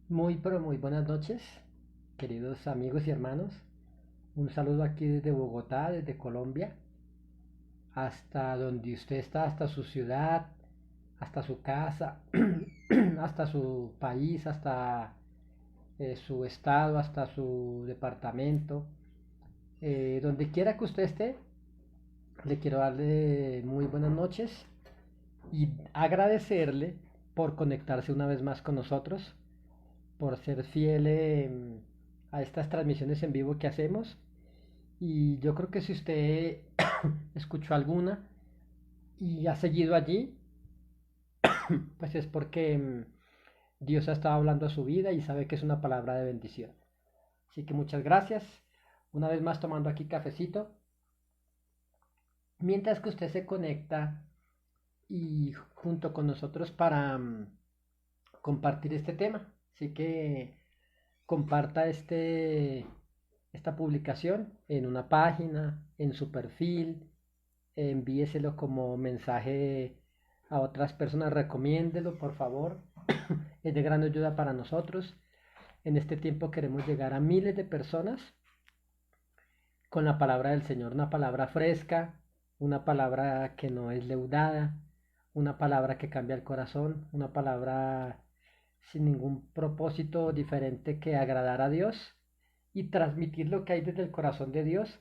Muy, pero muy buenas noches, queridos amigos y hermanos. Un saludo aquí desde Bogotá, desde Colombia, hasta donde usted está, hasta su ciudad, hasta su casa, hasta su país, hasta su estado, hasta su departamento. Donde quiera que usted esté, le quiero darle muy buenas noches y agradecerle por conectarse una vez más con nosotros, por ser fiel a estas transmisiones en vivo que hacemos. Y yo creo que si usted escuchó alguna y ha seguido allí, pues es porque Dios ha estado hablando a su vida y sabe que es una palabra de bendición. Así que muchas gracias. Una vez más tomando aquí cafecito. Mientras que usted se conecta y junto con nosotros para compartir este tema. Así que comparta esta publicación en una página, en su perfil, envíeselo como mensaje a otras personas, recomiéndelo por favor, es de gran ayuda para nosotros. En este tiempo queremos llegar a miles de personas con la palabra del Señor, una palabra fresca, una palabra que no es leudada, una palabra que cambia el corazón, una palabra sin ningún propósito diferente que agradar a Dios y transmitir lo que hay desde el corazón de Dios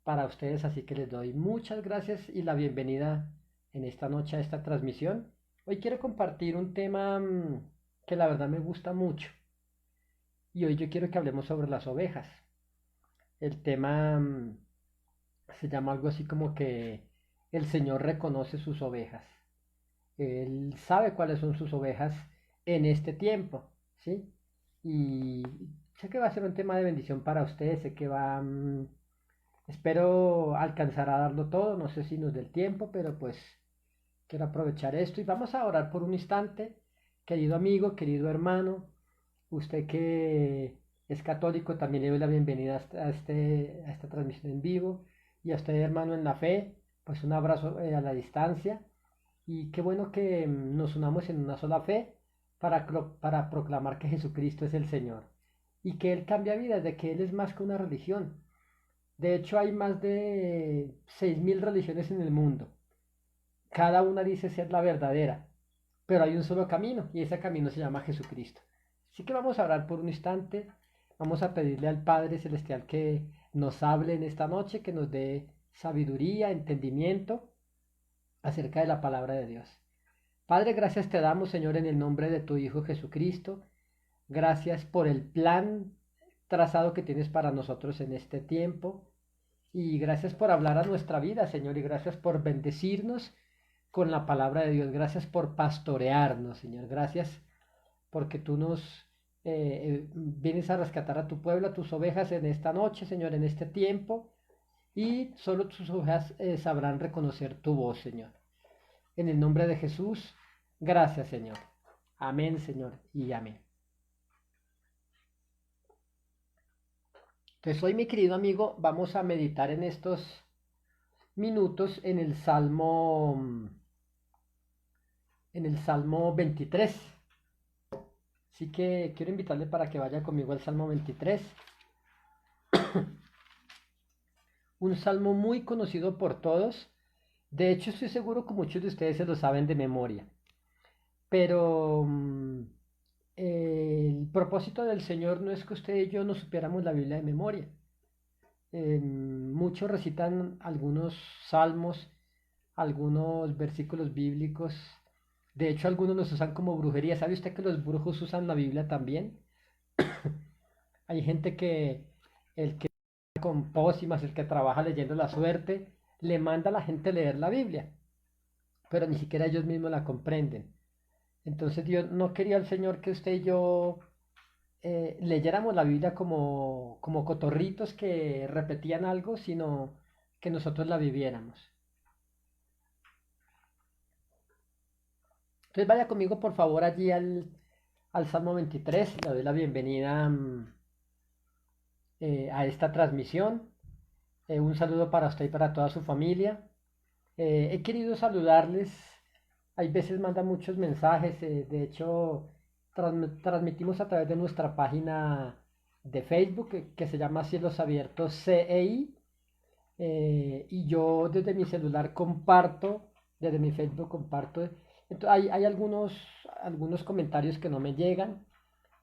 para ustedes. Así que les doy muchas gracias y la bienvenida en esta noche a esta transmisión. Hoy quiero compartir un tema que la verdad me gusta mucho y hoy yo quiero que hablemos sobre las ovejas. El tema se llama algo así como que el Señor reconoce sus ovejas. Él sabe cuáles son sus ovejas en este tiempo, ¿sí? Y sé que va a ser un tema de bendición para ustedes, sé que va, espero alcanzar a darlo todo, no sé si nos dé el tiempo, pero pues quiero aprovechar esto y vamos a orar por un instante, querido amigo, querido hermano, usted que es católico, también le doy la bienvenida a esta transmisión en vivo y a usted hermano en la fe, pues un abrazo a la distancia y qué bueno que nos unamos en una sola fe para proclamar que Jesucristo es el Señor y que Él cambia vidas, de que Él es más que una religión. De hecho, hay más de 6.000 religiones en el mundo. Cada una dice ser la verdadera, pero hay un solo camino y ese camino se llama Jesucristo. Así que vamos a orar por un instante, vamos a pedirle al Padre Celestial que nos hable en esta noche, que nos dé sabiduría, entendimiento acerca de la palabra de Dios. Padre, gracias te damos, Señor, en el nombre de tu Hijo Jesucristo. Gracias por el plan trazado que tienes para nosotros en este tiempo. Y gracias por hablar a nuestra vida, Señor. Y gracias por bendecirnos con la palabra de Dios. Gracias por pastorearnos, Señor. Gracias porque tú nos vienes a rescatar a tu pueblo, a tus ovejas en esta noche, Señor, en este tiempo. Y solo tus ovejas sabrán reconocer tu voz, Señor. En el nombre de Jesús, gracias, Señor. Amén, Señor, y amén. Entonces, hoy, mi querido amigo, vamos a meditar en estos minutos en el Salmo 23. Así que quiero invitarle para que vaya conmigo al Salmo 23. Un salmo muy conocido por todos. De hecho, estoy seguro que muchos de ustedes se lo saben de memoria. Pero el propósito del Señor no es que usted y yo no supiéramos la Biblia de memoria. Muchos recitan algunos salmos, algunos versículos bíblicos. De hecho, algunos los usan como brujería. ¿Sabe usted que los brujos usan la Biblia también? Hay gente que el que con pócimas, el que trabaja leyendo la suerte, le manda a la gente leer la Biblia, pero ni siquiera ellos mismos la comprenden. Entonces Dios no quería al Señor que usted y yo leyéramos la Biblia como cotorritos que repetían algo, sino que nosotros la viviéramos. Entonces vaya conmigo por favor allí al Salmo 23, le doy la bienvenida a esta transmisión. Un saludo para usted y para toda su familia. He querido saludarles. Hay veces manda muchos mensajes. De hecho, transmitimos a través de nuestra página de Facebook que se llama Cielos Abiertos CEI. Y yo desde mi celular comparto, desde mi Facebook comparto. Entonces, hay algunos comentarios que no me llegan.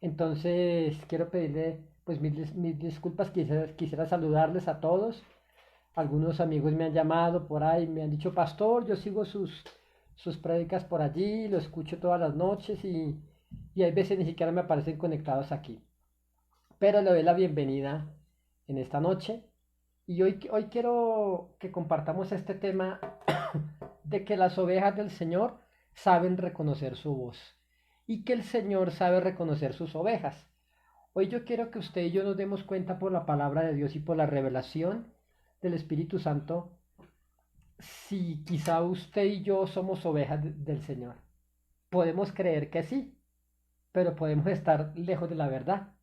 Entonces quiero pedirle pues mis disculpas, quisiera saludarles a todos. Algunos amigos me han llamado por ahí, me han dicho, pastor, yo sigo sus prédicas por allí, lo escucho todas las noches y hay veces ni siquiera me aparecen conectados aquí. Pero le doy la bienvenida en esta noche y hoy quiero que compartamos este tema de que las ovejas del Señor saben reconocer su voz y que el Señor sabe reconocer sus ovejas. Hoy yo quiero que usted y yo nos demos cuenta por la palabra de Dios y por la revelación del Espíritu Santo si quizá usted y yo somos ovejas del Señor. Podemos creer que sí, pero podemos estar lejos de la verdad.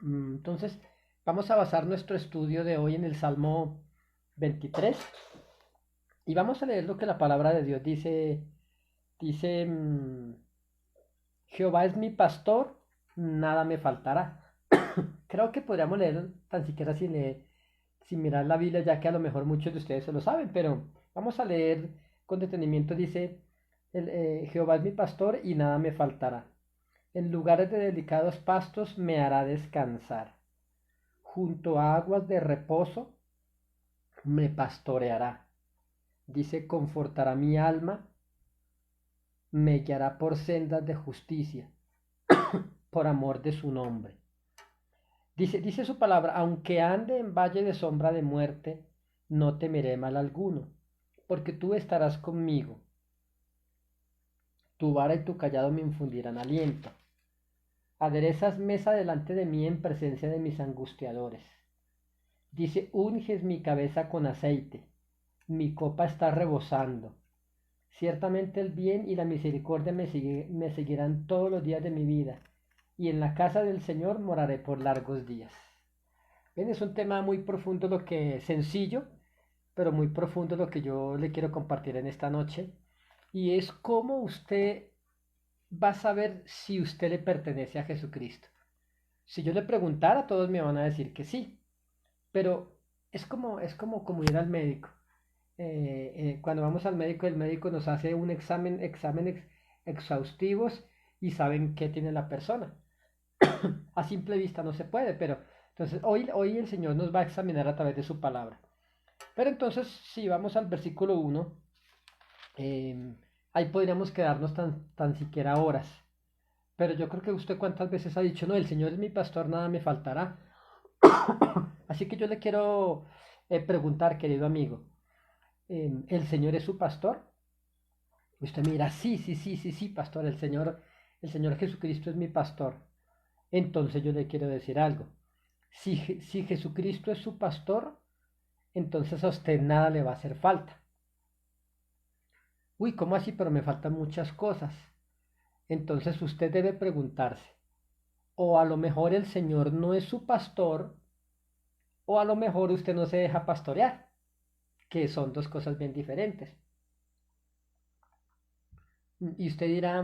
Entonces, vamos a basar nuestro estudio de hoy en el Salmo 23 y vamos a leer lo que la palabra de Dios dice. Dice, Jehová es mi pastor, nada me faltará. Creo que podríamos leer tan siquiera sin mirar la Biblia, ya que a lo mejor muchos de ustedes se lo saben, pero vamos a leer con detenimiento. Dice, Jehová es mi pastor y nada me faltará. En lugares de delicados pastos me hará descansar. Junto a aguas de reposo me pastoreará. Dice, confortará mi alma, me guiará por sendas de justicia, por amor de su nombre. Dice su palabra, aunque ande en valle de sombra de muerte, no temeré mal alguno, porque tú estarás conmigo. Tu vara y tu callado me infundirán aliento. Aderezas mesa delante de mí en presencia de mis angustiadores. Dice, unges mi cabeza con aceite, mi copa está rebosando. Ciertamente el bien y la misericordia me seguirán todos los días de mi vida, y en la casa del Señor moraré por largos días. Bien, es un tema muy profundo, sencillo, pero muy profundo lo que yo le quiero compartir en esta noche, y es cómo usted va a saber si usted le pertenece a Jesucristo. Si yo le preguntara, todos me van a decir que sí, pero es como ir al médico. Cuando vamos al médico, el médico nos hace un exámenes exhaustivos y saben qué tiene la persona. A simple vista no se puede, pero entonces hoy el Señor nos va a examinar a través de su palabra. Pero entonces, si vamos al versículo 1, ahí podríamos quedarnos tan siquiera horas. Pero yo creo que usted cuántas veces ha dicho, no, el Señor es mi pastor, nada me faltará. Así que yo le quiero preguntar, querido amigo, ¿el Señor es su pastor? Usted mira, sí, pastor, el Señor Jesucristo es mi pastor. Entonces yo le quiero decir algo. Si Jesucristo es su pastor, entonces a usted nada le va a hacer falta. Uy, ¿cómo así? Pero me faltan muchas cosas. Entonces usted debe preguntarse, o a lo mejor el Señor no es su pastor, o a lo mejor usted no se deja pastorear, que son dos cosas bien diferentes. Y usted dirá,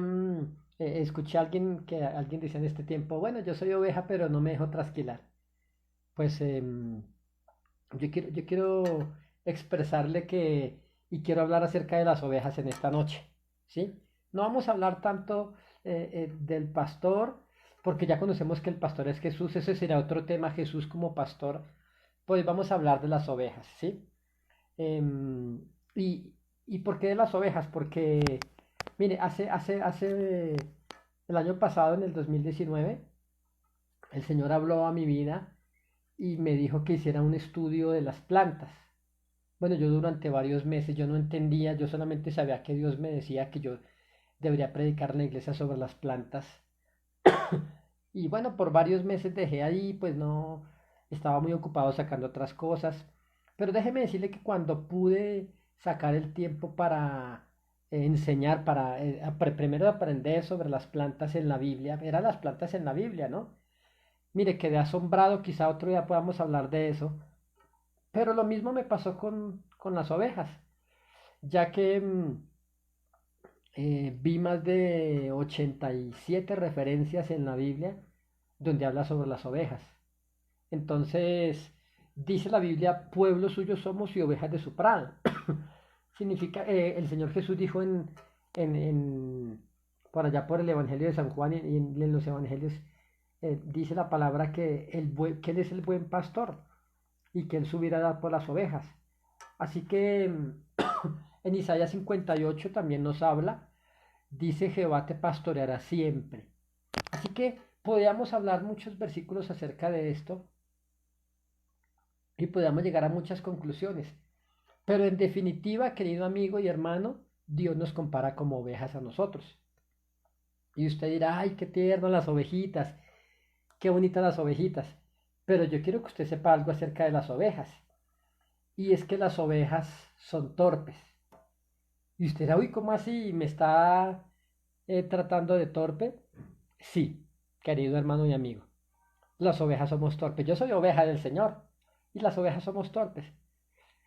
escuché a alguien decía en este tiempo, bueno, yo soy oveja, pero no me dejo trasquilar. Pues yo quiero expresarle y quiero hablar acerca de las ovejas en esta noche, ¿sí? No vamos a hablar tanto del pastor, porque ya conocemos que el pastor es Jesús, ese será otro tema, Jesús como pastor, pues vamos a hablar de las ovejas, ¿sí? Em, y, ¿Y por qué de las ovejas? Porque, mire, hace el año pasado, en el 2019, el Señor habló a mi vida y me dijo que hiciera un estudio de las plantas. Bueno, yo durante varios meses yo no entendía, yo solamente sabía que Dios me decía que yo debería predicar en la iglesia sobre las plantas. Y bueno, por varios meses dejé ahí, pues no, estaba muy ocupado sacando otras cosas. Pero déjeme decirle que cuando pude sacar el tiempo para enseñar, para primero aprender sobre las plantas en la Biblia, eran las plantas en la Biblia, ¿no? Mire, quedé asombrado, quizá otro día podamos hablar de eso. Pero lo mismo me pasó con las ovejas, ya que vi más de 87 referencias en la Biblia donde habla sobre las ovejas. Entonces, dice la Biblia, pueblo suyo somos y ovejas de su prado. Significa, el Señor Jesús dijo por allá por el Evangelio de San Juan y en los Evangelios, dice la palabra que Él es el buen pastor y que Él subirá a dar por las ovejas. Así que en Isaías 58 también nos habla, dice Jehová te pastoreará siempre. Así que podríamos hablar muchos versículos acerca de esto y podríamos llegar a muchas conclusiones. Pero en definitiva, querido amigo y hermano, Dios nos compara como ovejas a nosotros. Y usted dirá, ay, qué tierno las ovejitas, qué bonitas las ovejitas. Pero yo quiero que usted sepa algo acerca de las ovejas. Y es que las ovejas son torpes. Y usted dirá, uy, ¿cómo así? ¿Me está tratando de torpe? Sí, querido hermano y amigo. Las ovejas somos torpes. Yo soy oveja del Señor. Y las ovejas somos torpes.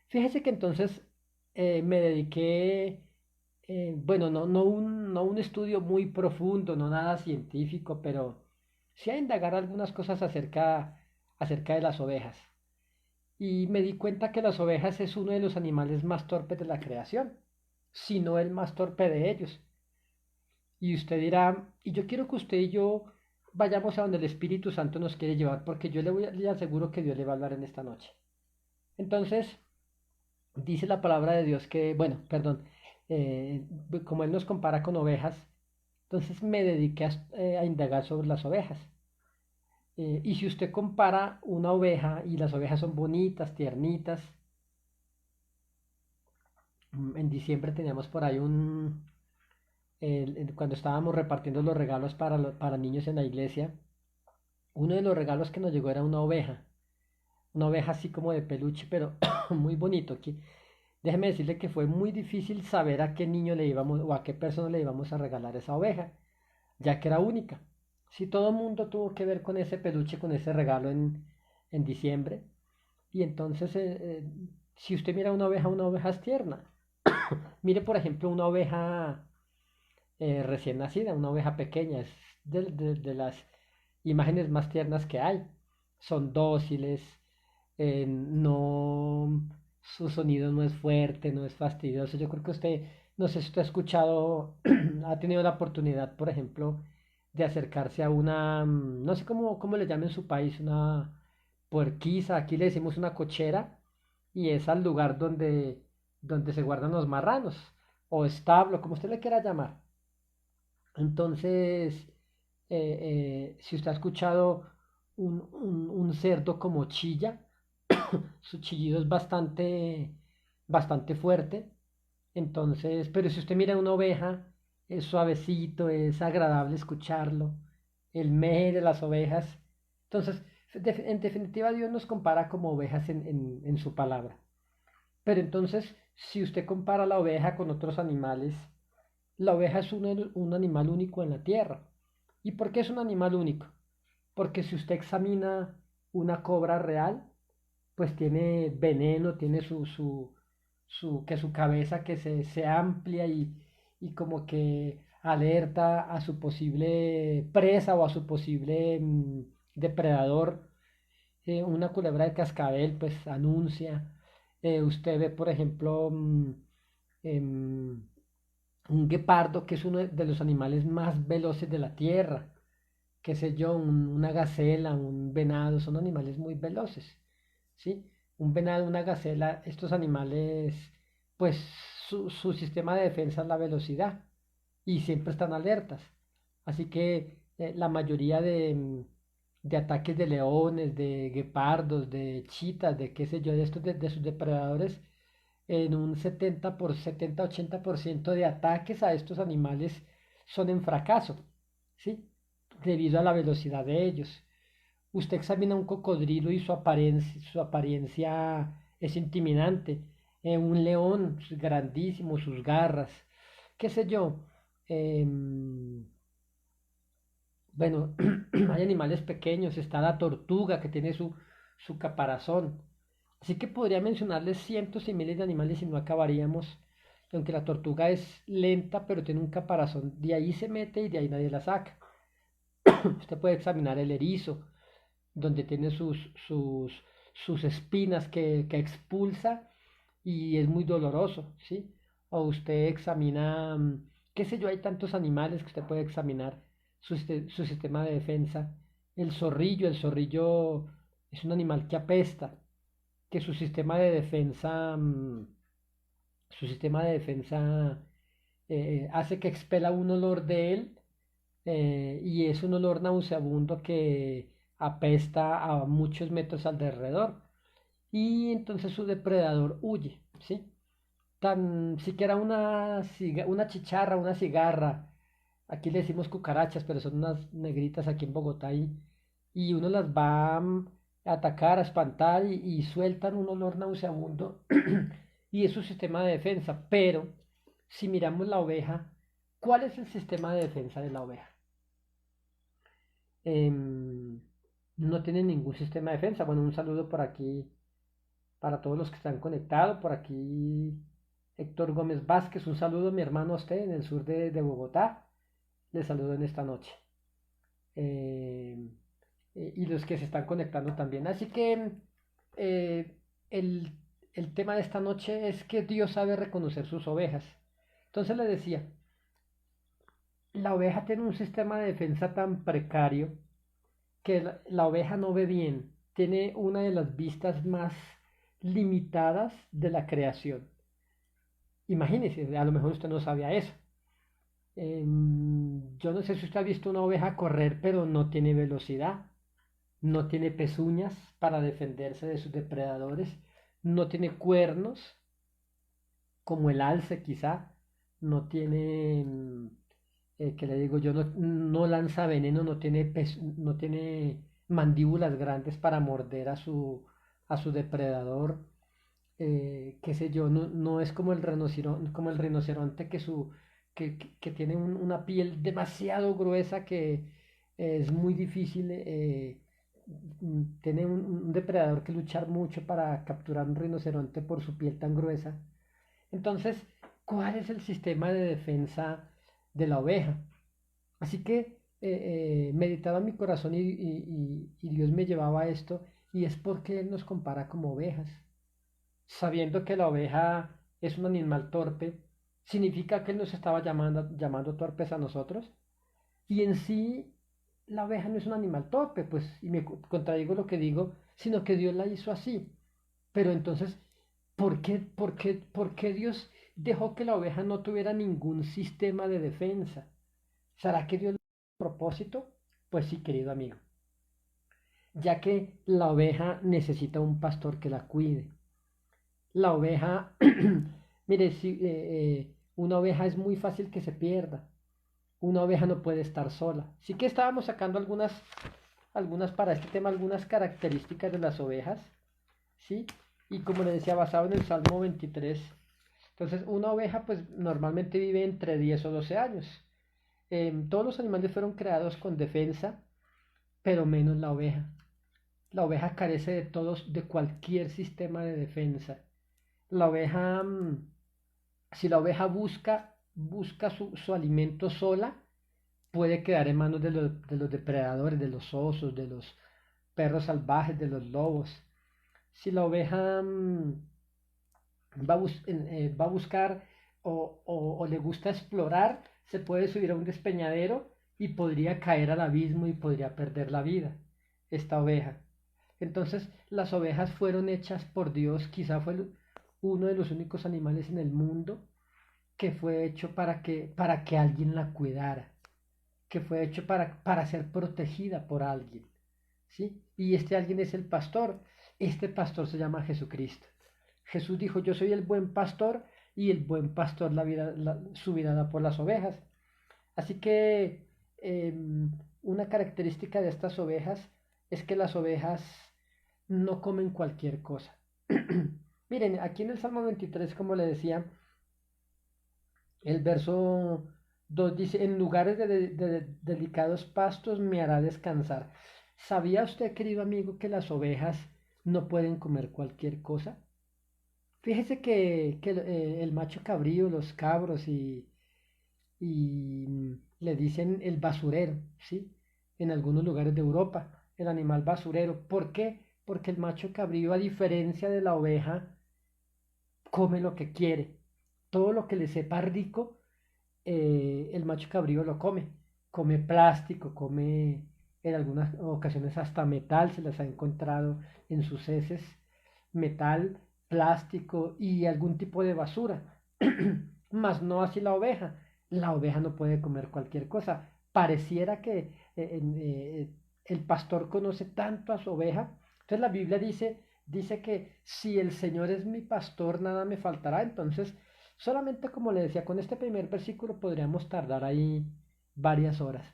Fíjese que entonces me dediqué, bueno, no un estudio muy profundo, no nada científico, pero sí a indagar algunas cosas acerca de las ovejas. Y me di cuenta que las ovejas es uno de los animales más torpes de la creación, si no el más torpe de ellos. Y usted dirá, y yo quiero que usted y yo vayamos a donde el Espíritu Santo nos quiere llevar, porque le aseguro que Dios le va a hablar en esta noche. Entonces, dice la palabra de Dios que, bueno, perdón, eh, como Él nos compara con ovejas, entonces me dediqué a indagar sobre las ovejas. Y si usted compara una oveja y las ovejas son bonitas, tiernitas, en diciembre teníamos por ahí cuando estábamos repartiendo los regalos para niños en la iglesia, uno de los regalos que nos llegó era una oveja así como de peluche, pero muy bonito. Déjeme decirle que fue muy difícil saber a qué niño le íbamos o a qué persona le íbamos a regalar esa oveja, ya que era única. Si todo el mundo tuvo que ver con ese peluche, con ese regalo en diciembre, y entonces si usted mira una oveja es tierna. Mire, por ejemplo, una oveja recién nacida, una oveja pequeña, es de las imágenes más tiernas que hay. Son dóciles, no, su sonido no es fuerte, no es fastidioso. Yo creo que usted, no sé si usted ha escuchado, ha tenido la oportunidad, por ejemplo, de acercarse a una, no sé cómo le llaman en su país, una puerquiza, aquí le decimos una cochera, y es al lugar donde se guardan los marranos, o establo, como usted le quiera llamar. Entonces, si usted ha escuchado un cerdo como chilla, su chillido es bastante fuerte. Entonces, pero si usted mira una oveja, es suavecito, es agradable escucharlo. El meje de las ovejas. Entonces, en definitiva, Dios nos compara como ovejas en su palabra. Pero entonces, si usted compara la oveja con otros animales, la oveja es un animal único en la tierra. ¿Y por qué es un animal único? Porque si usted examina una cobra real, pues tiene veneno, tiene que su cabeza que se amplia y como que alerta a su posible presa o a su posible depredador. Una culebra de cascabel pues anuncia. Usted ve, por ejemplo, em, un guepardo que es uno de los animales más veloces de la tierra, qué sé yo, una gacela, un venado, son animales muy veloces, ¿sí? Un venado, una gacela, estos animales, pues su sistema de defensa es la velocidad y siempre están alertas. Así que la mayoría de ataques de leones, de guepardos, de chitas, de qué sé yo, de sus depredadores, en un 70-80% de ataques a estos animales son en fracaso, ¿sí? Debido a la velocidad de ellos. Usted examina un cocodrilo y su apariencia es intimidante. Un león grandísimo, sus garras, qué sé yo. Bueno, hay animales pequeños, está la tortuga que tiene su caparazón. Así que podría mencionarles cientos y miles de animales y no acabaríamos. aunque la tortuga es lenta, pero tiene un caparazón, de ahí se mete y de ahí nadie la saca. Usted puede examinar el erizo, donde tiene sus espinas que expulsa y es muy doloroso, ¿sí? O usted examina, qué sé yo, hay tantos animales que usted puede examinar su sistema de defensa. El zorrillo es un animal que apesta, que su sistema de defensa hace que expela un olor de él y es un olor nauseabundo que apesta a muchos metros alrededor y entonces su depredador huye, ¿sí? Tan siquiera una chicharra, una cigarra, aquí le decimos cucarachas, pero son unas negritas aquí en Bogotá y uno las va a atacar, a espantar y sueltan un olor nauseabundo y es su sistema de defensa. Pero si miramos la oveja, ¿cuál es el sistema de defensa de la oveja? No tiene ningún sistema de defensa. Bueno, un saludo por aquí para todos los que están conectados. Por aquí Héctor Gómez Vázquez, un saludo mi hermano a usted en el sur de Bogotá. Le saludo en esta noche. Eh, y los que se están conectando también. Así que eh, el, el tema de esta noche es que Dios sabe reconocer sus ovejas. Entonces le decía, la oveja tiene un sistema de defensa tan precario que la oveja no ve bien, tiene una de las vistas más limitadas de la creación. Imagínese, a lo mejor usted no sabía eso. Yo no sé si usted ha visto una oveja correr, pero no tiene velocidad, no tiene pezuñas para defenderse de sus depredadores, no tiene cuernos, como el alce quizá, no tiene, que le digo yo, no lanza veneno, no tiene mandíbulas grandes para morder a su depredador, qué sé yo, no es como el rinoceronte que tiene una piel demasiado gruesa que es muy difícil, tiene un depredador que luchar mucho para capturar un rinoceronte por su piel tan gruesa. Entonces, ¿cuál es el sistema de defensa de la oveja? Así que meditaba en mi corazón y Dios me llevaba a esto y es porque Él nos compara como ovejas. Sabiendo que la oveja es un animal torpe, significa que Él nos estaba llamando torpes a nosotros. Y en sí, la oveja no es un animal torpe, pues, y me contradigo lo que digo, sino que Dios la hizo así. Pero entonces, ¿por qué Dios dejó que la oveja no tuviera ningún sistema de defensa? ¿Será que Dios lo hizo a propósito? Pues sí, querido amigo, ya que la oveja necesita un pastor que la cuide. La oveja, mire, si, una oveja es muy fácil que se pierda. Una oveja no puede estar sola. Sí que estábamos sacando algunas para este tema, algunas características de las ovejas, ¿sí? Y como le decía, basado en el Salmo 23. Entonces, una oveja pues normalmente vive entre 10 o 12 años. Todos los animales fueron creados con defensa, pero menos la oveja. La oveja carece de cualquier sistema de defensa. La oveja, si la oveja busca su alimento sola, puede quedar en manos de los depredadores, de los osos, de los perros salvajes, de los lobos. Si la oveja va a buscar o le gusta explorar, se puede subir a un despeñadero y podría caer al abismo y podría perder la vida, esta oveja. Entonces, las ovejas fueron hechas por Dios, quizá fue uno de los únicos animales en el mundo que fue hecho para que alguien la cuidara, que fue hecho para ser protegida por alguien, ¿sí? Y este alguien es el pastor. Este pastor se llama Jesucristo. Jesús dijo, yo soy el buen pastor y el buen pastor su vida da por las ovejas. Así que una característica de estas ovejas es que las ovejas no comen cualquier cosa. Miren, aquí en el Salmo 23, como le decía, el verso 2 dice, en lugares de delicados pastos me hará descansar. ¿Sabía usted, querido amigo, que las ovejas no pueden comer cualquier cosa? Fíjese que el macho cabrío, los cabros y le dicen el basurero, ¿sí? En algunos lugares de Europa, el animal basurero. ¿Por qué? Porque el macho cabrío, a diferencia de la oveja, come lo que quiere. Todo lo que le sepa rico, el macho cabrío lo come. Come plástico, come en algunas ocasiones hasta metal, se les ha encontrado en sus heces, metal, plástico y algún tipo de basura. Mas no así la oveja. La oveja no puede comer cualquier cosa. Pareciera que el pastor conoce tanto a su oveja. Entonces la Biblia dice que si el Señor es mi pastor, nada me faltará. Entonces, solamente como le decía, con este primer versículo podríamos tardar ahí varias horas.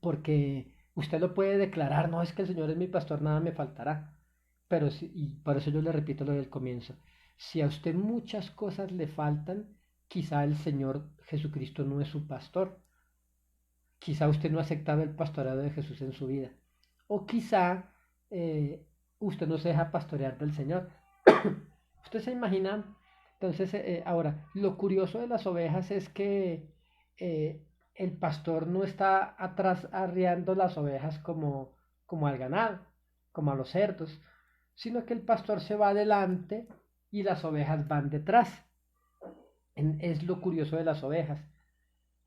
Porque usted lo puede declarar, no es que el Señor es mi pastor, nada me faltará. Pero si, y por eso yo le repito lo del comienzo. Si a usted muchas cosas le faltan, quizá el Señor Jesucristo no es su pastor. Quizá usted no ha aceptado el pastorado de Jesús en su vida. O quizá usted no se deja pastorear del Señor. Usted se imagina. Entonces, ahora, lo curioso de las ovejas es que el pastor no está atrás arriando las ovejas como al ganado, como a los cerdos, sino que el pastor se va adelante y las ovejas van detrás. Es lo curioso de las ovejas.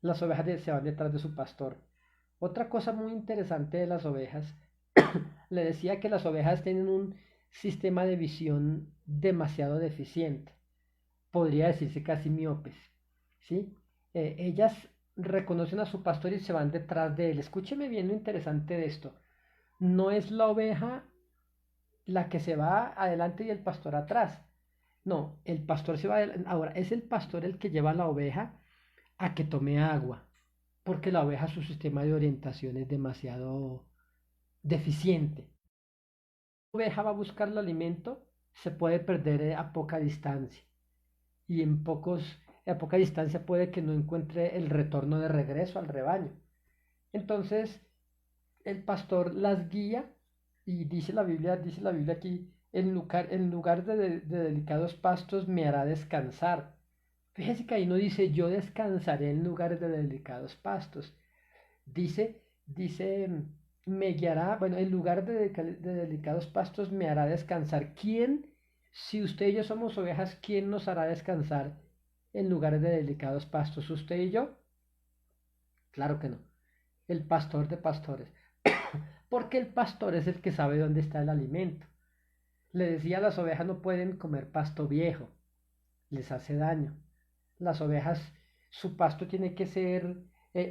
Las ovejas se van detrás de su pastor. Otra cosa muy interesante de las ovejas, le decía que las ovejas tienen un sistema de visión demasiado deficiente, podría decirse casi miopes, ¿sí? Ellas reconocen a su pastor y se van detrás de él. Escúcheme bien lo interesante de esto. No es la oveja la que se va adelante y el pastor atrás. No, el pastor se va adelante. Ahora, es el pastor el que lleva a la oveja a que tome agua, porque la oveja, su sistema de orientación es demasiado deficiente. La oveja va a buscar el alimento, se puede perder a poca distancia y a poca distancia puede que no encuentre el retorno de regreso al rebaño. Entonces, el pastor las guía y dice la Biblia aquí, en lugar de delicados pastos me hará descansar. Fíjese que ahí no dice yo descansaré en lugares de delicados pastos. Dice, me guiará, bueno, en lugar de delicados pastos me hará descansar. ¿Quién, si usted y yo somos ovejas, quién nos hará descansar en lugares de delicados pastos? ¿Usted y yo? Claro que no. El pastor de pastores. Porque el pastor es el que sabe dónde está el alimento. Le decía, las ovejas no pueden comer pasto viejo, les hace daño. Las ovejas, su pasto tiene que ser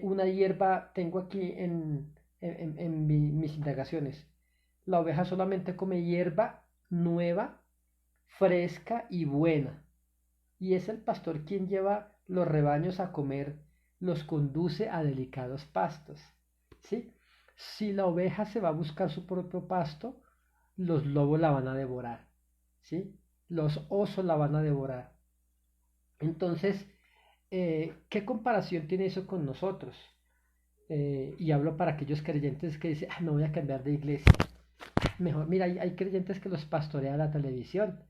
una hierba, tengo aquí en mis indagaciones. La oveja solamente come hierba nueva, fresca y buena. Y es el pastor quien lleva los rebaños a comer, los conduce a delicados pastos. ¿Sí? Si la oveja se va a buscar su propio pasto, los lobos la van a devorar. ¿Sí? Los osos la van a devorar. Entonces, ¿qué comparación tiene eso con nosotros? Y hablo para aquellos creyentes que dicen, no voy a cambiar de iglesia. Mejor, mira, hay creyentes que los pastorea la televisión.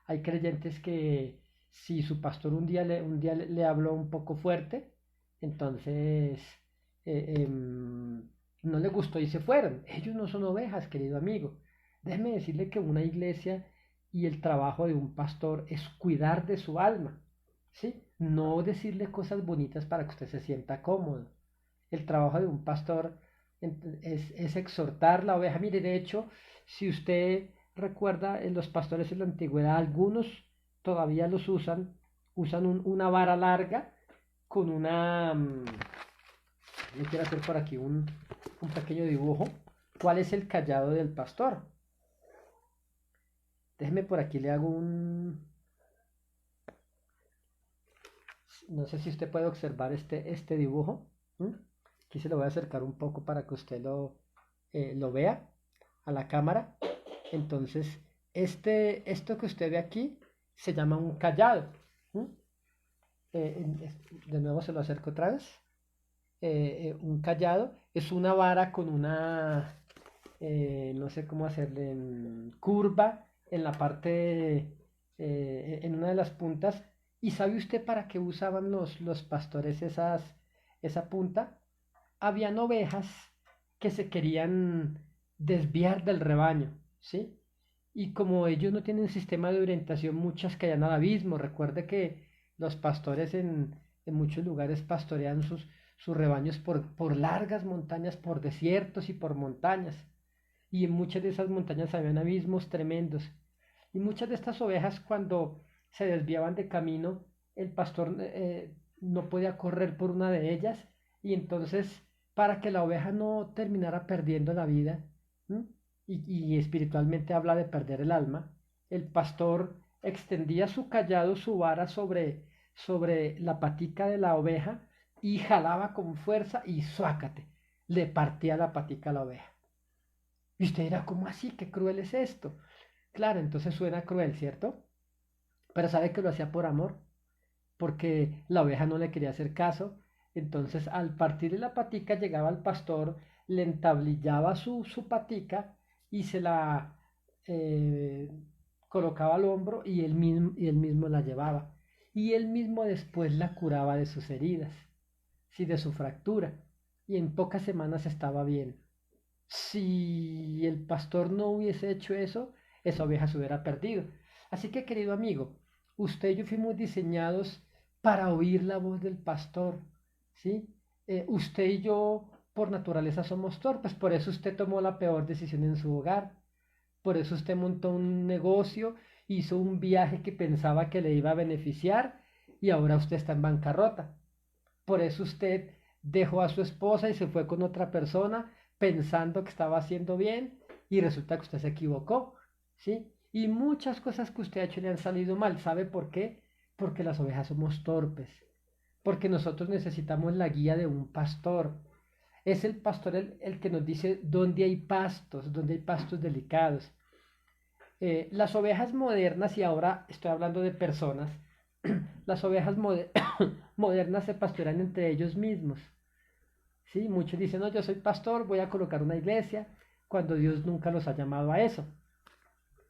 Hay creyentes que si su pastor un día le habló un poco fuerte, entonces no le gustó y se fueron. Ellos no son ovejas, querido amigo. Déjeme decirle que una iglesia y el trabajo de un pastor es cuidar de su alma, ¿sí? No decirle cosas bonitas para que usted se sienta cómodo. El trabajo de un pastor es exhortar la oveja. Mire, de hecho, si usted recuerda, en los pastores en la antigüedad, algunos todavía los usan una vara larga con una... yo quiero hacer por aquí un pequeño dibujo. ¿Cuál es el callado del pastor? Déjeme por aquí, le hago un... No sé si usted puede observar este dibujo. ¿Mm? Aquí se lo voy a acercar un poco para que usted lo vea a la cámara. Entonces, esto que usted ve aquí se llama un callado. ¿Mm? De nuevo se lo acerco otra vez. Un callado es una vara con no sé cómo hacerle, curva en la parte en una de las puntas. ¿Y sabe usted para qué usaban los pastores esa punta? Habían ovejas que se querían desviar del rebaño, ¿sí? Y como ellos no tienen sistema de orientación, muchas caían al abismo. Recuerde que los pastores en muchos lugares pastorean sus rebaños por largas montañas, por desiertos y por montañas. Y en muchas de esas montañas habían abismos tremendos. Y muchas de estas ovejas cuando se desviaban de camino, el pastor no podía correr por una de ellas y entonces para que la oveja no terminara perdiendo la vida, ¿m? Y espiritualmente habla de perder el alma, el pastor extendía su callado, su vara sobre la patica de la oveja y jalaba con fuerza y ¡suácate! Le partía la patica a la oveja. Y usted dirá, ¿cómo así? ¿Qué cruel es esto? Claro, entonces suena cruel, ¿cierto? Pero sabe que lo hacía por amor, porque la oveja no le quería hacer caso. Entonces, al partirle la patica, llegaba el pastor, le entablillaba su patica y se la eh, colocaba al hombro y él mismo la llevaba. Y él mismo después la curaba de sus heridas, sí, de su fractura. Y en pocas semanas estaba bien. Si el pastor no hubiese hecho eso, esa oveja se hubiera perdido. Así que, querido amigo, usted y yo fuimos diseñados para oír la voz del pastor, ¿sí? Usted y yo, por naturaleza, somos torpes, por eso usted tomó la peor decisión en su hogar, por eso usted montó un negocio, hizo un viaje que pensaba que le iba a beneficiar y ahora usted está en bancarrota. Por eso usted dejó a su esposa y se fue con otra persona pensando que estaba haciendo bien y resulta que usted se equivocó, ¿sí? Y muchas cosas que usted ha hecho le han salido mal. ¿Sabe por qué? Porque las ovejas somos torpes, porque nosotros necesitamos la guía de un pastor. Es el pastor el que nos dice dónde hay pastos delicados. Las ovejas modernas, y ahora estoy hablando de personas, las ovejas modernas se pastorean entre ellos mismos. ¿Sí? Muchos dicen, no, yo soy pastor, voy a colocar una iglesia, cuando Dios nunca los ha llamado a eso.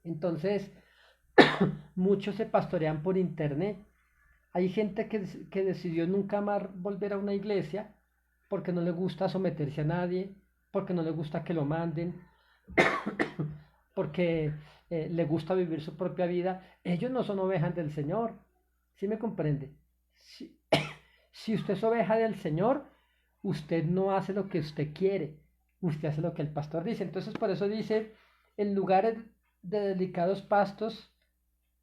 Entonces, muchos se pastorean por internet. Hay gente que decidió nunca más volver a una iglesia porque no le gusta someterse a nadie, porque no le gusta que lo manden, porque le gusta vivir su propia vida. Ellos no son ovejas del Señor. ¿Sí me comprende? Si, si usted es oveja del Señor, usted no hace lo que usted quiere, usted hace lo que el pastor dice. Entonces por eso dice, en lugares de delicados pastos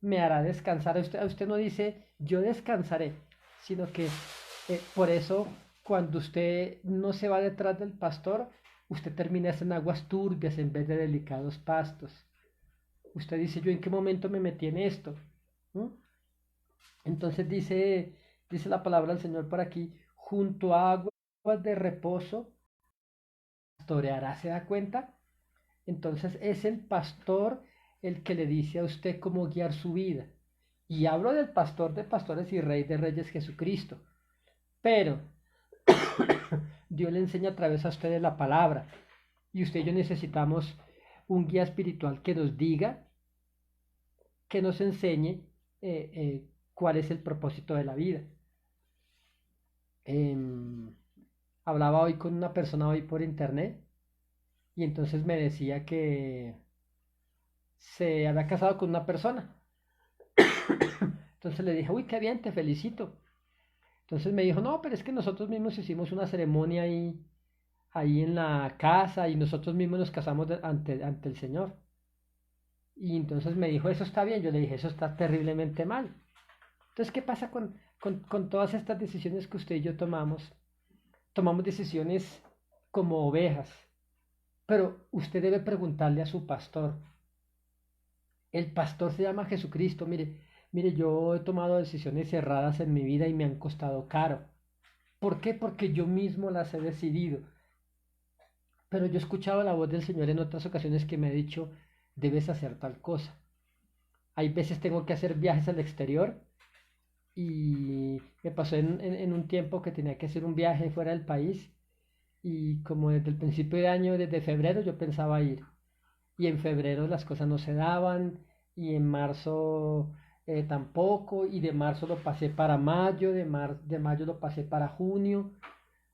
me hará descansar. A usted no dice, yo descansaré, sino que por eso cuando usted no se va detrás del pastor, usted termina en aguas turbias en vez de delicados pastos. Usted dice, ¿yo en qué momento me metí en esto? ¿Mm? Entonces dice la palabra del Señor por aquí, junto a aguas de reposo pastoreará, ¿se da cuenta? Entonces es el pastor el que le dice a usted cómo guiar su vida. Y hablo del pastor de pastores y rey de reyes Jesucristo. Pero Dios le enseña a través a usted de la palabra. Y usted y yo necesitamos un guía espiritual que nos diga, que nos enseñe cuál es el propósito de la vida. Em, Hablaba hoy con una persona hoy por internet y entonces me decía que se había casado con una persona. Entonces le dije, uy, qué bien, te felicito. Entonces me dijo, no, pero es que nosotros mismos hicimos una ceremonia ahí en la casa y nosotros mismos nos casamos ante el Señor. Y entonces me dijo, eso está bien. Yo le dije, eso está terriblemente mal. Entonces, ¿qué pasa con todas estas decisiones que usted y yo tomamos? Tomamos decisiones como ovejas, pero usted debe preguntarle a su pastor. El pastor se llama Jesucristo. Mire, yo he tomado decisiones erradas en mi vida y me han costado caro. ¿Por qué? Porque yo mismo las he decidido. Pero yo he escuchado la voz del Señor en otras ocasiones que me ha dicho, debes hacer tal cosa. Hay veces tengo que hacer viajes al exterior y me pasó en un tiempo que tenía que hacer un viaje fuera del país y como desde el principio de año, desde febrero yo pensaba ir y en febrero las cosas no se daban y en marzo tampoco, y de marzo lo pasé para mayo, de mayo lo pasé para junio,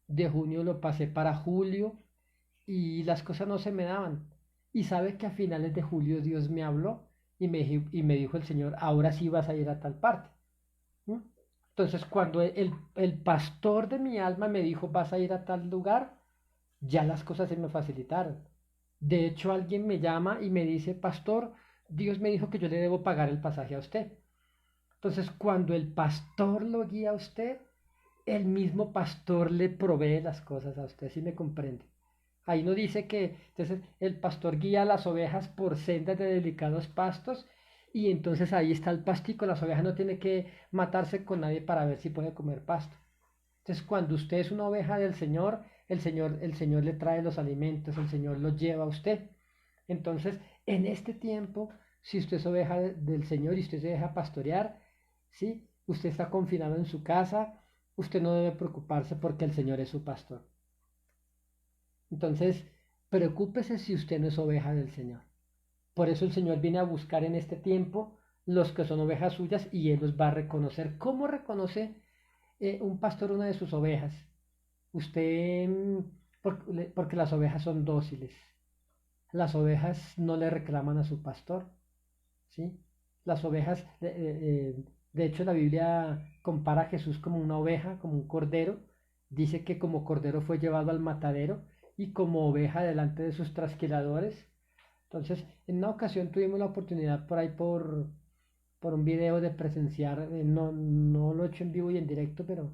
de junio lo pasé para julio, y las cosas no se me daban. Y sabe que a finales de julio Dios me habló y me dijo el Señor, ahora sí vas a ir a tal parte. ¿Mm? Entonces, cuando el pastor de mi alma me dijo, vas a ir a tal lugar, ya las cosas se me facilitaron. De hecho, alguien me llama y me dice, pastor, Dios me dijo que yo le debo pagar el pasaje a usted. Entonces, cuando el pastor lo guía a usted, el mismo pastor le provee las cosas a usted, si me comprende. Ahí no dice que entonces el pastor guía a las ovejas por sendas de delicados pastos y entonces ahí está el pastico, las ovejas no tienen que matarse con nadie para ver si puede comer pasto. Entonces cuando usted es una oveja del Señor, el Señor le trae los alimentos, el Señor los lleva a usted. Entonces, en este tiempo, si usted es oveja del Señor y usted se deja pastorear, ¿sí? Usted está confinado en su casa, usted no debe preocuparse porque el Señor es su pastor. Entonces, preocúpese si usted no es oveja del Señor. Por eso el Señor viene a buscar en este tiempo los que son ovejas suyas y Él los va a reconocer. ¿Cómo reconoce un pastor una de sus ovejas? Usted, porque las ovejas son dóciles. Las ovejas no le reclaman a su pastor, ¿sí? Las ovejas, de hecho la Biblia compara a Jesús como una oveja, como un cordero. Dice que como cordero fue llevado al matadero y como oveja delante de sus trasquiladores. Entonces, en una ocasión tuvimos la oportunidad por ahí por un video de presenciar, no lo he hecho en vivo y en directo, pero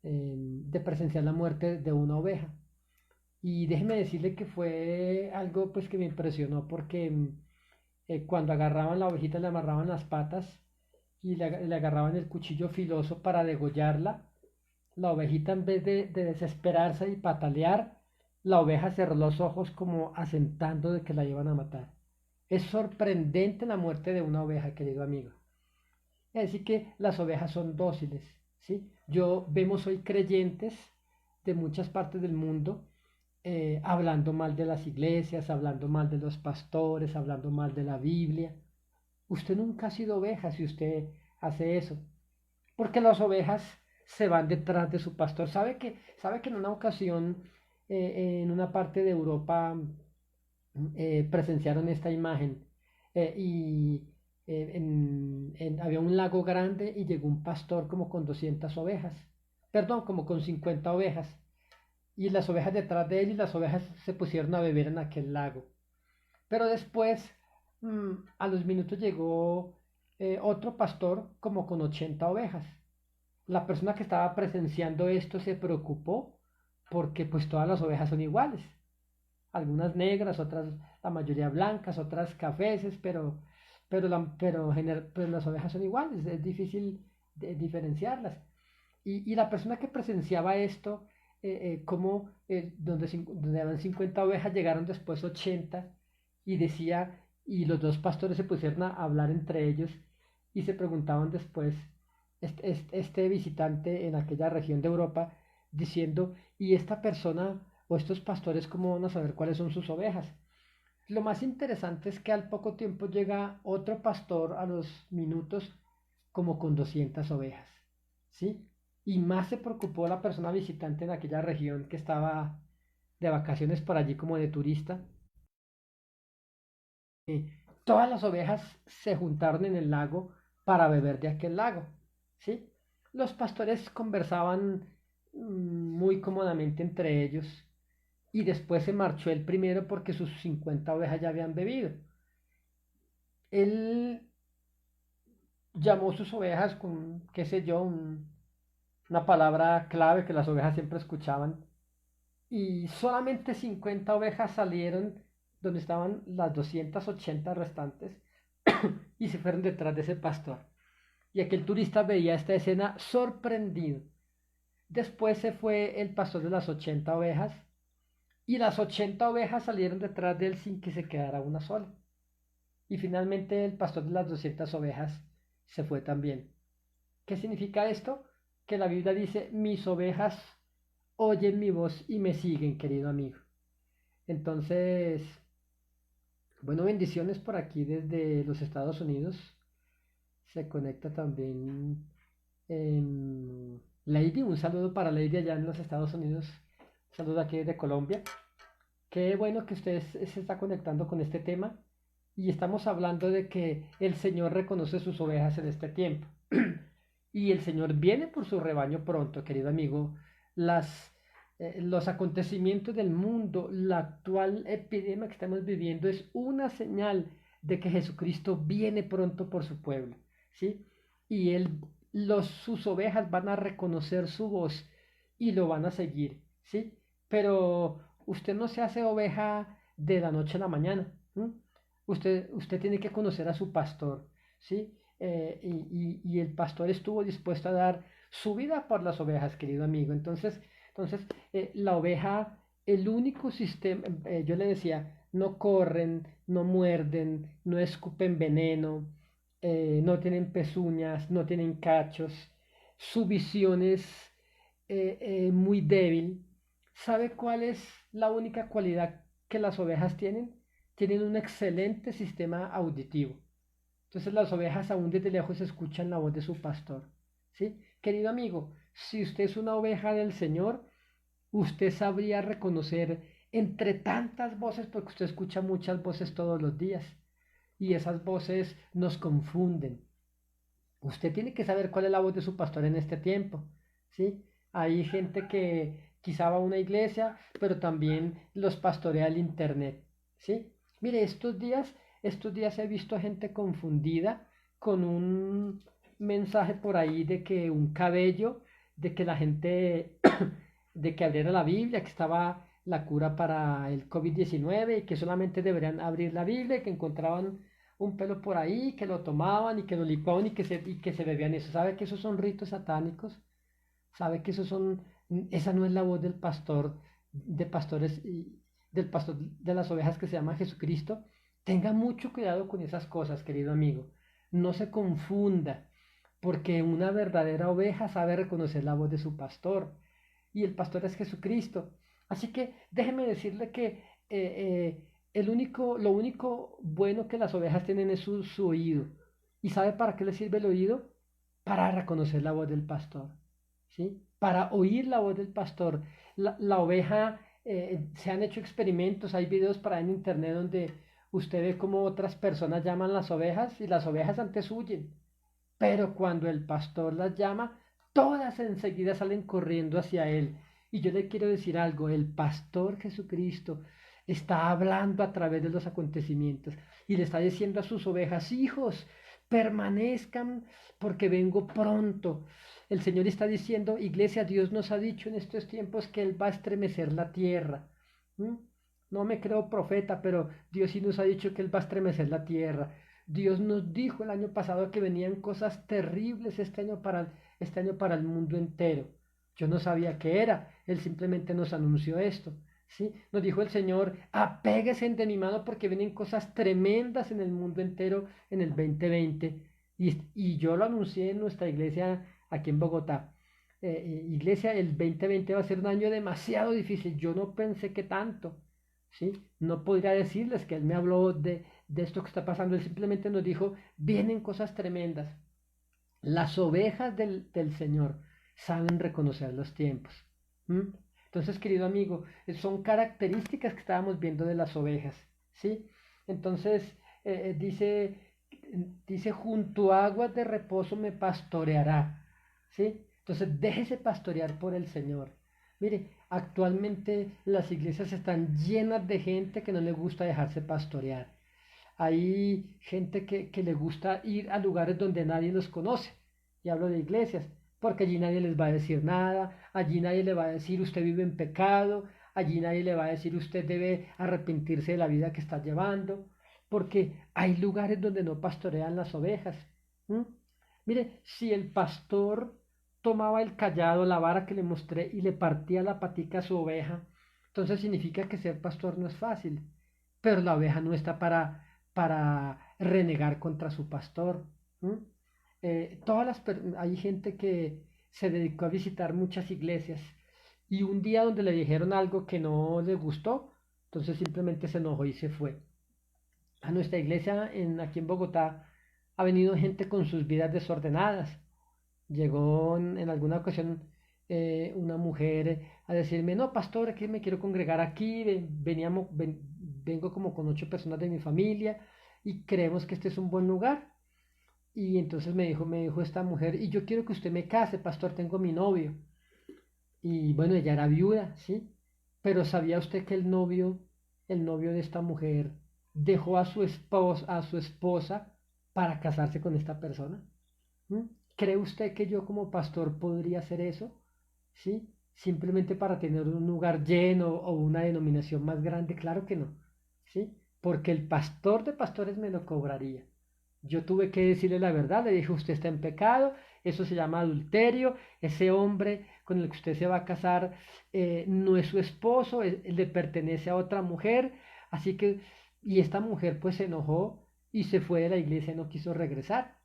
de presenciar la muerte de una oveja. Y déjeme decirle que fue algo pues que me impresionó porque cuando agarraban la ovejita le amarraban las patas y le agarraban el cuchillo filoso para degollarla. La ovejita en vez de desesperarse y patalear, la oveja cerró los ojos como asentando de que la iban a matar. Es sorprendente la muerte de una oveja, querido amigo. Así que las ovejas son dóciles, ¿sí? Vemos hoy creyentes de muchas partes del mundo hablando mal de las iglesias, hablando mal de los pastores, hablando mal de la Biblia. Usted nunca ha sido oveja si usted hace eso, porque las ovejas se van detrás de su pastor. Sabe que en una ocasión, en una parte de Europa, presenciaron esta imagen y había un lago grande y llegó un pastor como con 200 ovejas, perdón, como con 50 ovejas, y las ovejas detrás de él y las ovejas se pusieron a beber en aquel lago. Pero después, a los minutos llegó otro pastor como con 80 ovejas. La persona que estaba presenciando esto se preocupó porque pues todas las ovejas son iguales. Algunas negras, otras, la mayoría blancas, otras cafeces, pero las ovejas son iguales, es difícil diferenciarlas. Y la persona que presenciaba esto, como donde eran 50 ovejas, llegaron después 80 y decía, y los dos pastores se pusieron a hablar entre ellos y se preguntaban después, este visitante en aquella región de Europa, diciendo, ¿y esta persona o estos pastores cómo van a saber cuáles son sus ovejas? Lo más interesante es que al poco tiempo llega otro pastor a los minutos como con 200 ovejas, ¿sí? Y más se preocupó la persona visitante en aquella región que estaba de vacaciones por allí como de turista. Todas las ovejas se juntaron en el lago para beber de aquel lago, ¿sí? Los pastores conversaban muy cómodamente entre ellos y después se marchó el primero porque sus 50 ovejas ya habían bebido. Él llamó sus ovejas con, qué sé yo, una palabra clave que las ovejas siempre escuchaban y solamente 50 ovejas salieron donde estaban las 280 restantes y se fueron detrás de ese pastor. Y aquel turista veía esta escena sorprendido. Después se fue el pastor de las 80 ovejas y las 80 ovejas salieron detrás de él sin que se quedara una sola. Y finalmente el pastor de las 200 ovejas se fue también. ¿Qué significa esto? Que la Biblia dice, mis ovejas oyen mi voz y me siguen, querido amigo. Entonces, bueno, bendiciones por aquí desde los Estados Unidos. Se conecta también Lady. Un saludo para Lady allá en los Estados Unidos. Un saludo aquí de Colombia. Qué bueno que usted se está conectando con este tema y estamos hablando de que el Señor reconoce sus ovejas en este tiempo. Y el Señor viene por su rebaño pronto, querido amigo. Los acontecimientos del mundo, la actual epidemia que estamos viviendo es una señal de que Jesucristo viene pronto por su pueblo, ¿sí? Y sus ovejas van a reconocer su voz y lo van a seguir, ¿sí? Pero usted no se hace oveja de la noche a la mañana. ¿M? Usted tiene que conocer a su pastor, ¿sí? Y el pastor estuvo dispuesto a dar su vida por las ovejas, querido amigo. Entonces, la oveja, el único sistema, yo le decía, no corren, no muerden, no escupen veneno, no tienen pezuñas, no tienen cachos, su visión es muy débil. ¿Sabe cuál es la única cualidad que las ovejas tienen? Tienen un excelente sistema auditivo. Entonces las ovejas aún desde lejos escuchan la voz de su pastor. ¿Sí? Querido amigo, si usted es una oveja del Señor, usted sabría reconocer entre tantas voces, porque usted escucha muchas voces todos los días, y esas voces nos confunden. Usted tiene que saber cuál es la voz de su pastor en este tiempo, ¿sí? Hay gente que quizá va a una iglesia, pero también los pastorea el internet, ¿sí? Mire, estos días he visto gente confundida con un mensaje por ahí de que un cabello, de que la gente, de que abriera la Biblia, que estaba la cura para el COVID-19 y que solamente deberían abrir la Biblia y que encontraban un pelo por ahí, que lo tomaban y que lo licuaban y que se bebían eso. ¿Sabe que esos son ritos satánicos? ¿Sabe que esa no es la voz del pastor, de pastores, del pastor de las ovejas que se llama Jesucristo? Tenga mucho cuidado con esas cosas, querido amigo. No se confunda, porque una verdadera oveja sabe reconocer la voz de su pastor y el pastor es Jesucristo. Así que déjeme decirle que lo único bueno que las ovejas tienen es su oído. ¿Y sabe para qué le sirve el oído? Para reconocer la voz del pastor, ¿sí? Para oír la voz del pastor. La oveja, se han hecho experimentos, hay videos para en internet donde usted ve cómo otras personas llaman las ovejas y las ovejas antes huyen. Pero cuando el pastor las llama, todas enseguida salen corriendo hacia él. Y yo le quiero decir algo, el pastor Jesucristo está hablando a través de los acontecimientos y le está diciendo a sus ovejas, hijos, permanezcan porque vengo pronto. El Señor está diciendo, iglesia, Dios nos ha dicho en estos tiempos que Él va a estremecer la tierra. ¿Mm? No me creo profeta, pero Dios sí nos ha dicho que Él va a estremecer la tierra. Dios nos dijo el año pasado que venían cosas terribles este año para el mundo entero. Yo no sabía qué era, Él simplemente nos anunció esto. ¿Sí? Nos dijo el Señor, apéguese de mi mano porque vienen cosas tremendas en el mundo entero en el 2020. Y yo lo anuncié en nuestra iglesia aquí en Bogotá. Iglesia, el 2020 va a ser un año demasiado difícil. Yo no pensé que tanto. ¿Sí? No podría decirles que Él me habló de esto que está pasando. Él simplemente nos dijo, vienen cosas tremendas. Las ovejas del Señor saben reconocer los tiempos. ¿Mm? Entonces, querido amigo, son características que estábamos viendo de las ovejas. ¿Sí? Entonces, dice, junto a aguas de reposo me pastoreará. ¿Sí? Entonces, déjese pastorear por el Señor. Mire, actualmente las iglesias están llenas de gente que no le gusta dejarse pastorear. Hay gente que le gusta ir a lugares donde nadie los conoce. Y hablo de iglesias, porque allí nadie les va a decir nada, allí nadie le va a decir usted vive en pecado, allí nadie le va a decir usted debe arrepentirse de la vida que está llevando, porque hay lugares donde no pastorean las ovejas. ¿Mm? Mire, si el pastor tomaba el callado, la vara que le mostré y le partía la patica a su oveja, entonces significa que ser pastor no es fácil, pero la oveja no está para renegar contra su pastor. ¿Mm? Hay gente que se dedicó a visitar muchas iglesias y un día donde le dijeron algo que no le gustó, entonces simplemente se enojó y se fue. A nuestra iglesia aquí en Bogotá ha venido gente con sus vidas desordenadas. Llegó en alguna ocasión una mujer a decirme, no, pastor, que me quiero congregar aquí, vengo como con 8 personas de mi familia y creemos que este es un buen lugar. Y entonces me dijo esta mujer, y yo quiero que usted me case, pastor, tengo mi novio. Y bueno, ella era viuda, ¿sí? Pero ¿sabía usted que el novio de esta mujer, dejó a su esposa para casarse con esta persona? ¿Mm? ¿Cree usted que yo como pastor podría hacer eso? ¿Sí? Simplemente para tener un lugar lleno o una denominación más grande, claro que no. ¿Sí? Porque el pastor de pastores me lo cobraría. Yo tuve que decirle la verdad, le dije, usted está en pecado, eso se llama adulterio, ese hombre con el que usted se va a casar no es su esposo, le pertenece a otra mujer, así que, y esta mujer pues se enojó y se fue de la iglesia y no quiso regresar.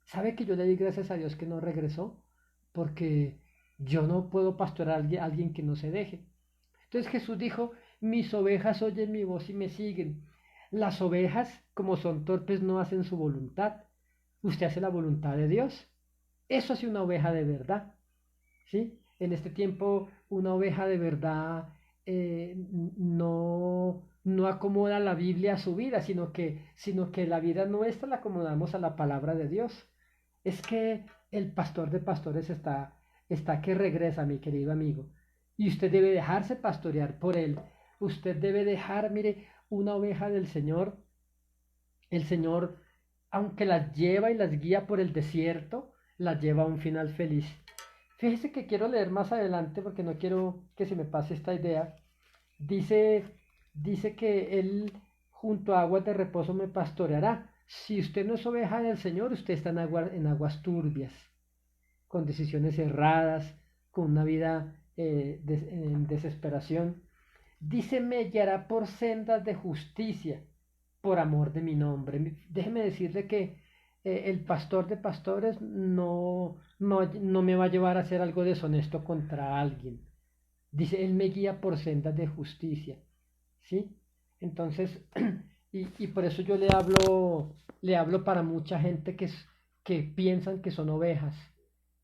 ¿Sabe que yo le di gracias a Dios que no regresó? Porque yo no puedo pastorar a alguien que no se deje. Entonces Jesús dijo, mis ovejas oyen mi voz y me siguen. Las ovejas, como son torpes, no hacen su voluntad. Usted hace la voluntad de Dios. Eso hace una oveja de verdad. ¿Sí? En este tiempo, una oveja de verdad no acomoda la Biblia a su vida, sino que la vida nuestra la acomodamos a la palabra de Dios. Es que el pastor de pastores está que regresa, mi querido amigo. Y usted debe dejarse pastorear por él. Usted debe dejar, mire, una oveja del Señor. El Señor, aunque las lleva y las guía por el desierto, las lleva a un final feliz. Fíjese que quiero leer más adelante porque no quiero que se me pase esta idea. Dice, dice que Él junto a aguas de reposo me pastoreará. Si usted no es oveja del Señor, usted está en aguas turbias, con decisiones erradas, con una vida en desesperación. Dice, me guiará por sendas de justicia, por amor de mi nombre. Déjeme decirle que el pastor de pastores no me va a llevar a hacer algo deshonesto contra alguien. Dice, Él me guía por sendas de justicia. ¿Sí? Entonces, y por eso yo le hablo para mucha gente que piensan que son ovejas.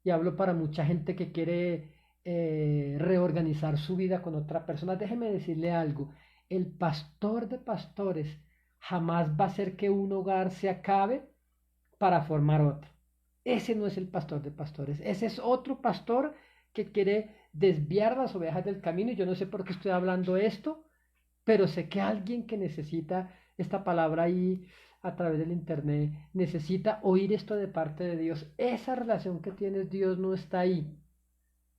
Y hablo para mucha gente que quiere reorganizar su vida con otra persona. Déjeme decirle algo. El pastor de pastores jamás va a hacer que un hogar se acabe para formar otro. Ese no es el pastor de pastores. Ese es otro pastor que quiere desviar las ovejas del camino. Y yo no sé por qué estoy hablando esto, pero sé que alguien que necesita esta palabra ahí a través del internet necesita oír esto de parte de Dios. Esa relación que tienes, Dios no está ahí.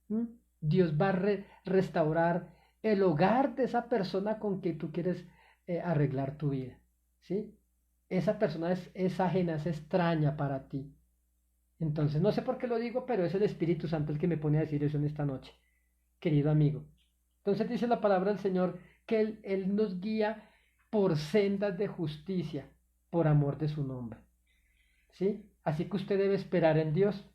¿Mm? Dios va a restaurar el hogar de esa persona con que tú quieres arreglar tu vida. ¿Sí? Esa persona es ajena, es extraña para ti. Entonces, no sé por qué lo digo, pero es el Espíritu Santo el que me pone a decir eso en esta noche, querido amigo. Entonces dice la palabra del Señor que Él nos guía por sendas de justicia, por amor de su nombre. ¿Sí? Así que usted debe esperar en Dios.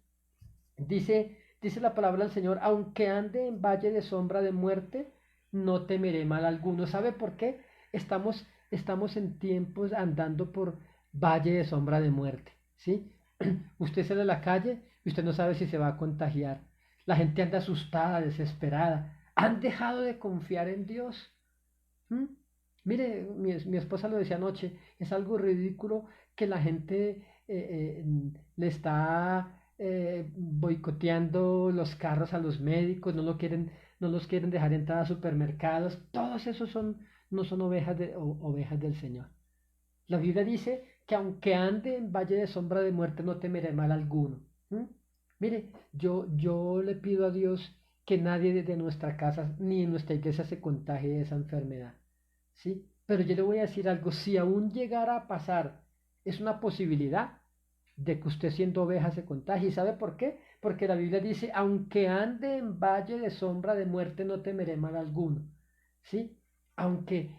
Dice la palabra del Señor, aunque ande en valle de sombra de muerte, no temeré mal alguno. ¿Sabe por qué? Estamos en tiempos andando por valle de sombra de muerte. ¿Sí? Usted sale a la calle y usted no sabe si se va a contagiar. La gente anda asustada, desesperada. Han dejado de confiar en Dios. ¿Mm? Mire, mi esposa lo decía anoche, es algo ridículo que la gente le está boicoteando los carros a los médicos, no los quieren dejar entrar a supermercados. Todos esos no son ovejas del Señor. La Biblia dice que aunque ande en valle de sombra de muerte, no temeré mal alguno. ¿Mm? Mire, yo le pido a Dios que nadie de nuestra casa ni en nuestra iglesia se contagie de esa enfermedad. ¿Sí? Pero yo le voy a decir algo, si aún llegara a pasar, es una posibilidad de que usted siendo oveja se contagie. ¿Y sabe por qué? Porque la Biblia dice, aunque ande en valle de sombra de muerte, no temeré mal alguno. ¿Sí? Aunque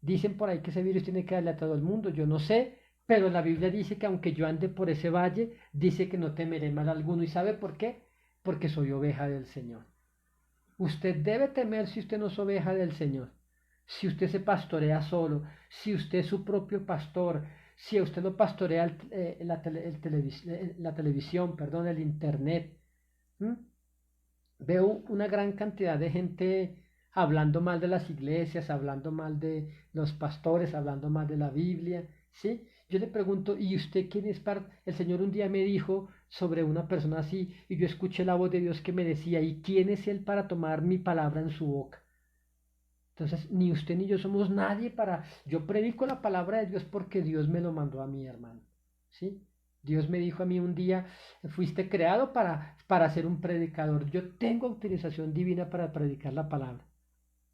dicen por ahí que ese virus tiene que darle a todo el mundo, yo no sé, pero la Biblia dice que aunque yo ande por ese valle, dice que no temeré mal alguno. ¿Y sabe por qué? Porque soy oveja del Señor. Usted debe temer si usted no es oveja del Señor, si usted se pastorea solo, si usted es su propio pastor, si a usted lo pastorea la televisión, perdón, el internet, ¿m? Veo una gran cantidad de gente hablando mal de las iglesias, hablando mal de los pastores, hablando mal de la Biblia, ¿sí? Yo le pregunto, ¿y usted quién es para...? El Señor un día me dijo sobre una persona así, y yo escuché la voz de Dios que me decía, ¿y quién es Él para tomar mi palabra en su boca? Entonces, ni usted ni yo somos nadie para... Yo predico la palabra de Dios porque Dios me lo mandó a mí, hermano, ¿sí? Dios me dijo a mí un día, fuiste creado para ser un predicador. Yo tengo autorización divina para predicar la palabra.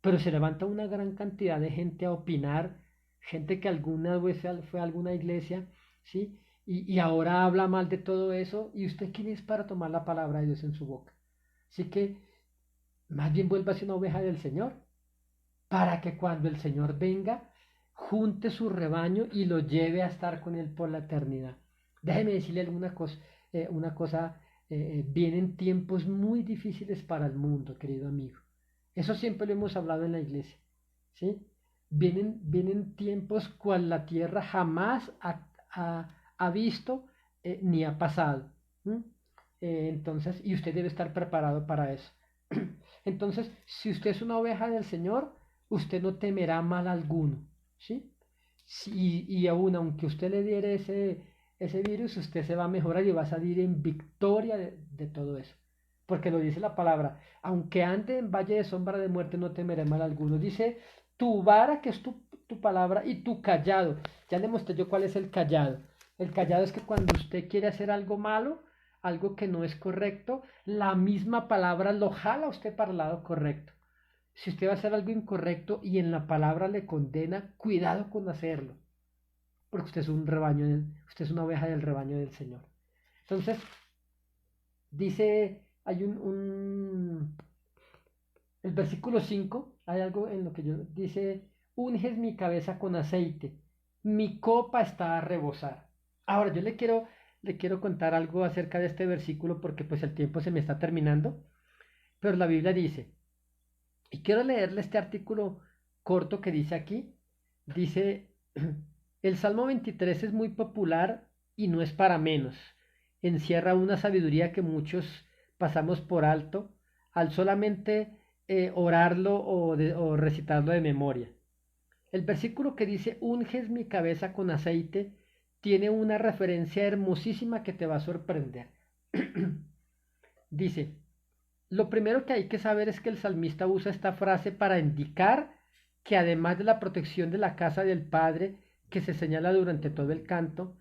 Pero se levanta una gran cantidad de gente a opinar, gente que alguna vez fue a alguna iglesia, ¿sí? Y ahora habla mal de todo eso. ¿Y usted quién es para tomar la palabra de Dios en su boca? Así que más bien vuélvase una oveja del Señor, para que cuando el Señor venga, junte su rebaño y lo lleve a estar con Él por la eternidad. Déjeme decirle una cosa, vienen tiempos muy difíciles para el mundo, querido amigo. Eso siempre lo hemos hablado en la iglesia, ¿sí? Vienen tiempos cual la tierra jamás ha visto ni ha pasado. ¿M? Entonces, y usted debe estar preparado para eso. Entonces, si usted es una oveja del Señor, usted no temerá mal alguno, ¿sí? Y aún aunque usted le diere ese virus, usted se va a mejorar y va a salir en victoria de todo eso. Porque lo dice la palabra, aunque ande en valle de sombra de muerte, no temeré mal alguno. Dice, tu vara, que es tu palabra, y tu callado. Ya le mostré yo cuál es el callado. El callado es que cuando usted quiere hacer algo malo, algo que no es correcto, la misma palabra lo jala a usted para el lado correcto. Si usted va a hacer algo incorrecto y en la palabra le condena, cuidado con hacerlo, porque usted es un rebaño, usted es una oveja del rebaño del Señor. Entonces, dice, hay el versículo 5, hay algo en lo que yo dice, unges mi cabeza con aceite, mi copa está a rebosar. Ahora, yo le quiero contar algo acerca de este versículo porque pues el tiempo se me está terminando, pero la Biblia dice, y quiero leerle este artículo corto que dice aquí. Dice, el Salmo 23 es muy popular y no es para menos. Encierra una sabiduría que muchos pasamos por alto al solamente orarlo o recitarlo de memoria. El versículo que dice, unges mi cabeza con aceite, tiene una referencia hermosísima que te va a sorprender. Dice, lo primero que hay que saber es que el salmista usa esta frase para indicar que además de la protección de la casa del Padre que se señala durante todo el canto,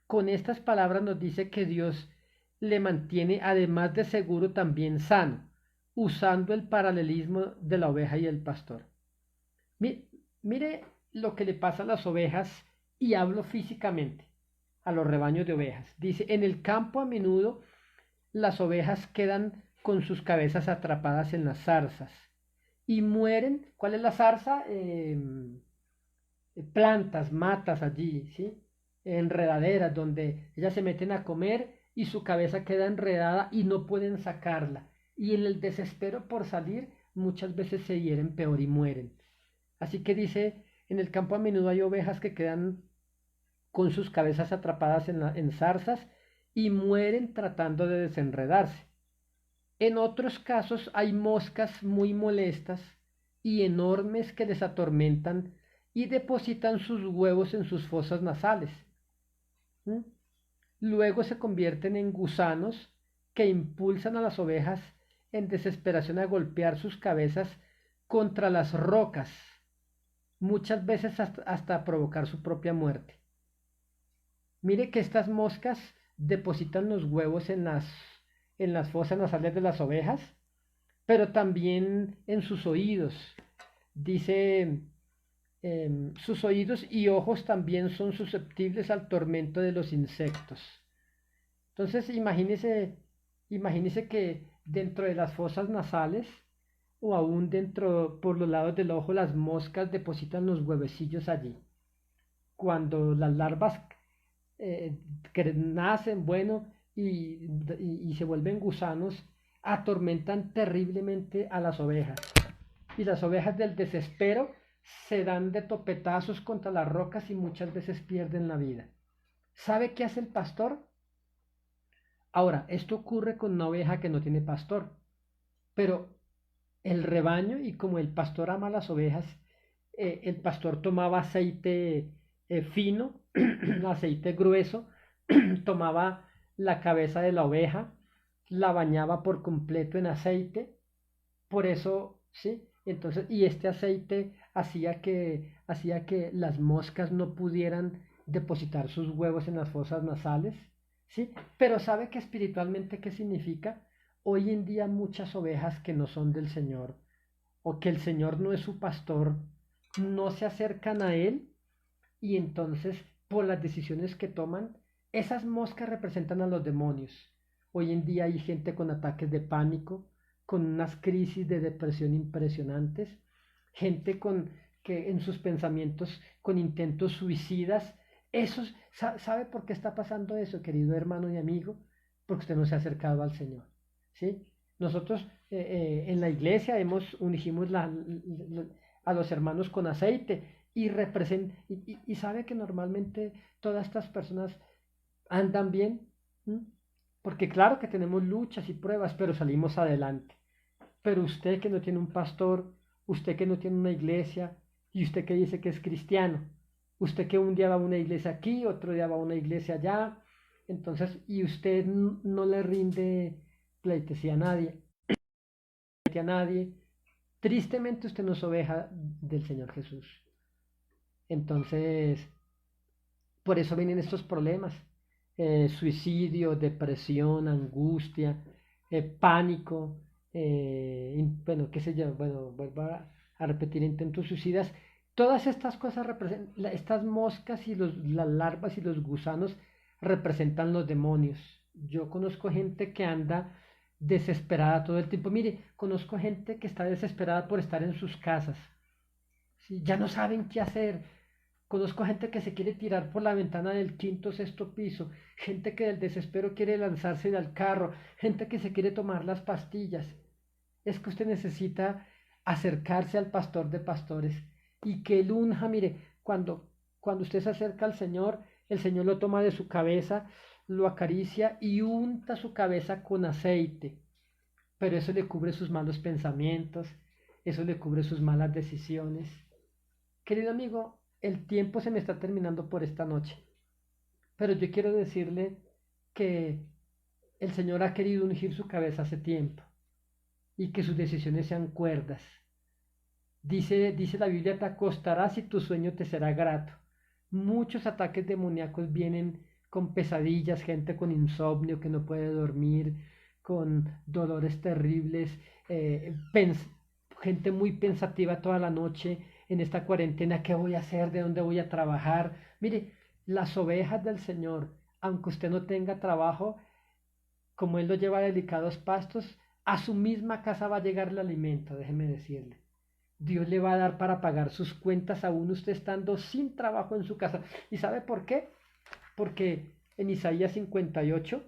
con estas palabras nos dice que Dios le mantiene además de seguro también sano, usando el paralelismo de la oveja y el pastor. Mire lo que le pasa a las ovejas y hablo físicamente a los rebaños de ovejas. Dice, en el campo a menudo las ovejas quedan con sus cabezas atrapadas en las zarzas y mueren. ¿Cuál es la zarza? Plantas, matas allí, ¿sí? Enredaderas donde ellas se meten a comer y su cabeza queda enredada y no pueden sacarla. Y en el desespero por salir muchas veces se hieren peor y mueren. Así que dice, en el campo a menudo hay ovejas que quedan con sus cabezas atrapadas en zarzas y mueren tratando de desenredarse. En otros casos hay moscas muy molestas y enormes que les atormentan y depositan sus huevos en sus fosas nasales. ¿Mm? Luego se convierten en gusanos que impulsan a las ovejas en desesperación a golpear sus cabezas contra las rocas, muchas veces hasta provocar su propia muerte. Mire que estas moscas depositan los huevos en las fosas nasales de las ovejas, pero también en sus oídos. Dice, sus oídos y ojos también son susceptibles al tormento de los insectos. Entonces, imagínese que dentro de las fosas nasales o aún dentro por los lados del ojo las moscas depositan los huevecillos allí. Cuando las larvas que nacen, bueno, y se vuelven gusanos, atormentan terriblemente a las ovejas. Y las ovejas del desespero se dan de topetazos contra las rocas y muchas veces pierden la vida. ¿Sabe qué hace el pastor? Ahora, esto ocurre con una oveja que no tiene pastor, pero el rebaño y como el pastor ama las ovejas, el pastor tomaba aceite fino, aceite grueso, tomaba la cabeza de la oveja, la bañaba por completo en aceite, por eso, ¿sí? Entonces, y este aceite hacía que las moscas no pudieran depositar sus huevos en las fosas nasales, ¿sí? Pero ¿sabe que espiritualmente qué significa? Hoy en día muchas ovejas que no son del Señor o que el Señor no es su pastor, no se acercan a Él y entonces por las decisiones que toman, esas moscas representan a los demonios. Hoy en día hay gente con ataques de pánico, con unas crisis de depresión impresionantes, gente con que en sus pensamientos con intentos suicidas. Eso, ¿sabe por qué está pasando eso, querido hermano y amigo? Porque usted no se ha acercado al Señor, ¿sí? Nosotros en la iglesia ungimos a los hermanos con aceite y sabe que normalmente todas estas personas andan bien, ¿m? Porque claro que tenemos luchas y pruebas, pero salimos adelante. Pero usted que no tiene un pastor, usted que no tiene una iglesia y usted que dice que es cristiano, usted que un día va a una iglesia aquí, otro día va a una iglesia allá, entonces, y usted no le rinde pleitesía a nadie, tristemente usted no es oveja del Señor Jesús. Entonces, por eso vienen estos problemas. Suicidio, depresión, angustia, pánico, bueno, qué sé yo, bueno, vuelvo a repetir, intentos suicidas. Todas estas cosas representan, estas moscas y las larvas y los gusanos representan los demonios. Yo conozco gente que anda desesperada todo el tiempo. Mire, conozco gente que está desesperada por estar en sus casas. ¿Sí? Ya no saben qué hacer. Conozco gente que se quiere tirar por la ventana del quinto o sexto piso, gente que del desespero quiere lanzarse del carro, gente que se quiere tomar las pastillas. Es que usted necesita acercarse al pastor de pastores y que él unja, mire, cuando usted se acerca al Señor, el Señor lo toma de su cabeza, lo acaricia y unta su cabeza con aceite, pero eso le cubre sus malos pensamientos, eso le cubre sus malas decisiones. Querido amigo, el tiempo se me está terminando por esta noche, pero yo quiero decirle que el Señor ha querido ungir su cabeza hace tiempo y que sus decisiones sean cuerdas. Dice la Biblia, te acostarás y tu sueño te será grato. Muchos ataques demoníacos vienen con pesadillas, gente con insomnio que no puede dormir, con dolores terribles, gente muy pensativa toda la noche en esta cuarentena, ¿qué voy a hacer? ¿De dónde voy a trabajar? Mire, las ovejas del Señor, aunque usted no tenga trabajo, como Él lo lleva a delicados pastos, a su misma casa va a llegar el alimento, déjeme decirle. Dios le va a dar para pagar sus cuentas aún usted estando sin trabajo en su casa. ¿Y sabe por qué? Porque en Isaías 58,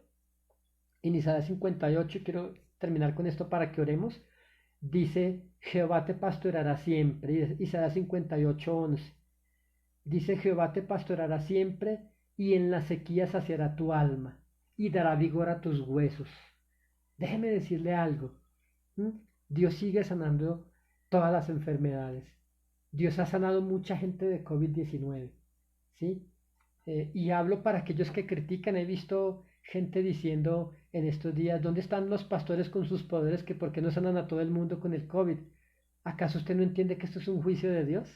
quiero terminar con esto para que oremos, dice, Jehová te pastorará siempre. Isaías 58:11. Dice, Jehová te pastorará siempre y en la sequía saciará tu alma y dará vigor a tus huesos. Déjeme decirle algo. Dios sigue sanando todas las enfermedades. Dios ha sanado mucha gente de COVID-19. ¿Sí? Y hablo para aquellos que critican. He visto gente diciendo en estos días, ¿dónde están los pastores con sus poderes? Que por qué no sanan a todo el mundo con el COVID. ¿Acaso usted no entiende que esto es un juicio de Dios?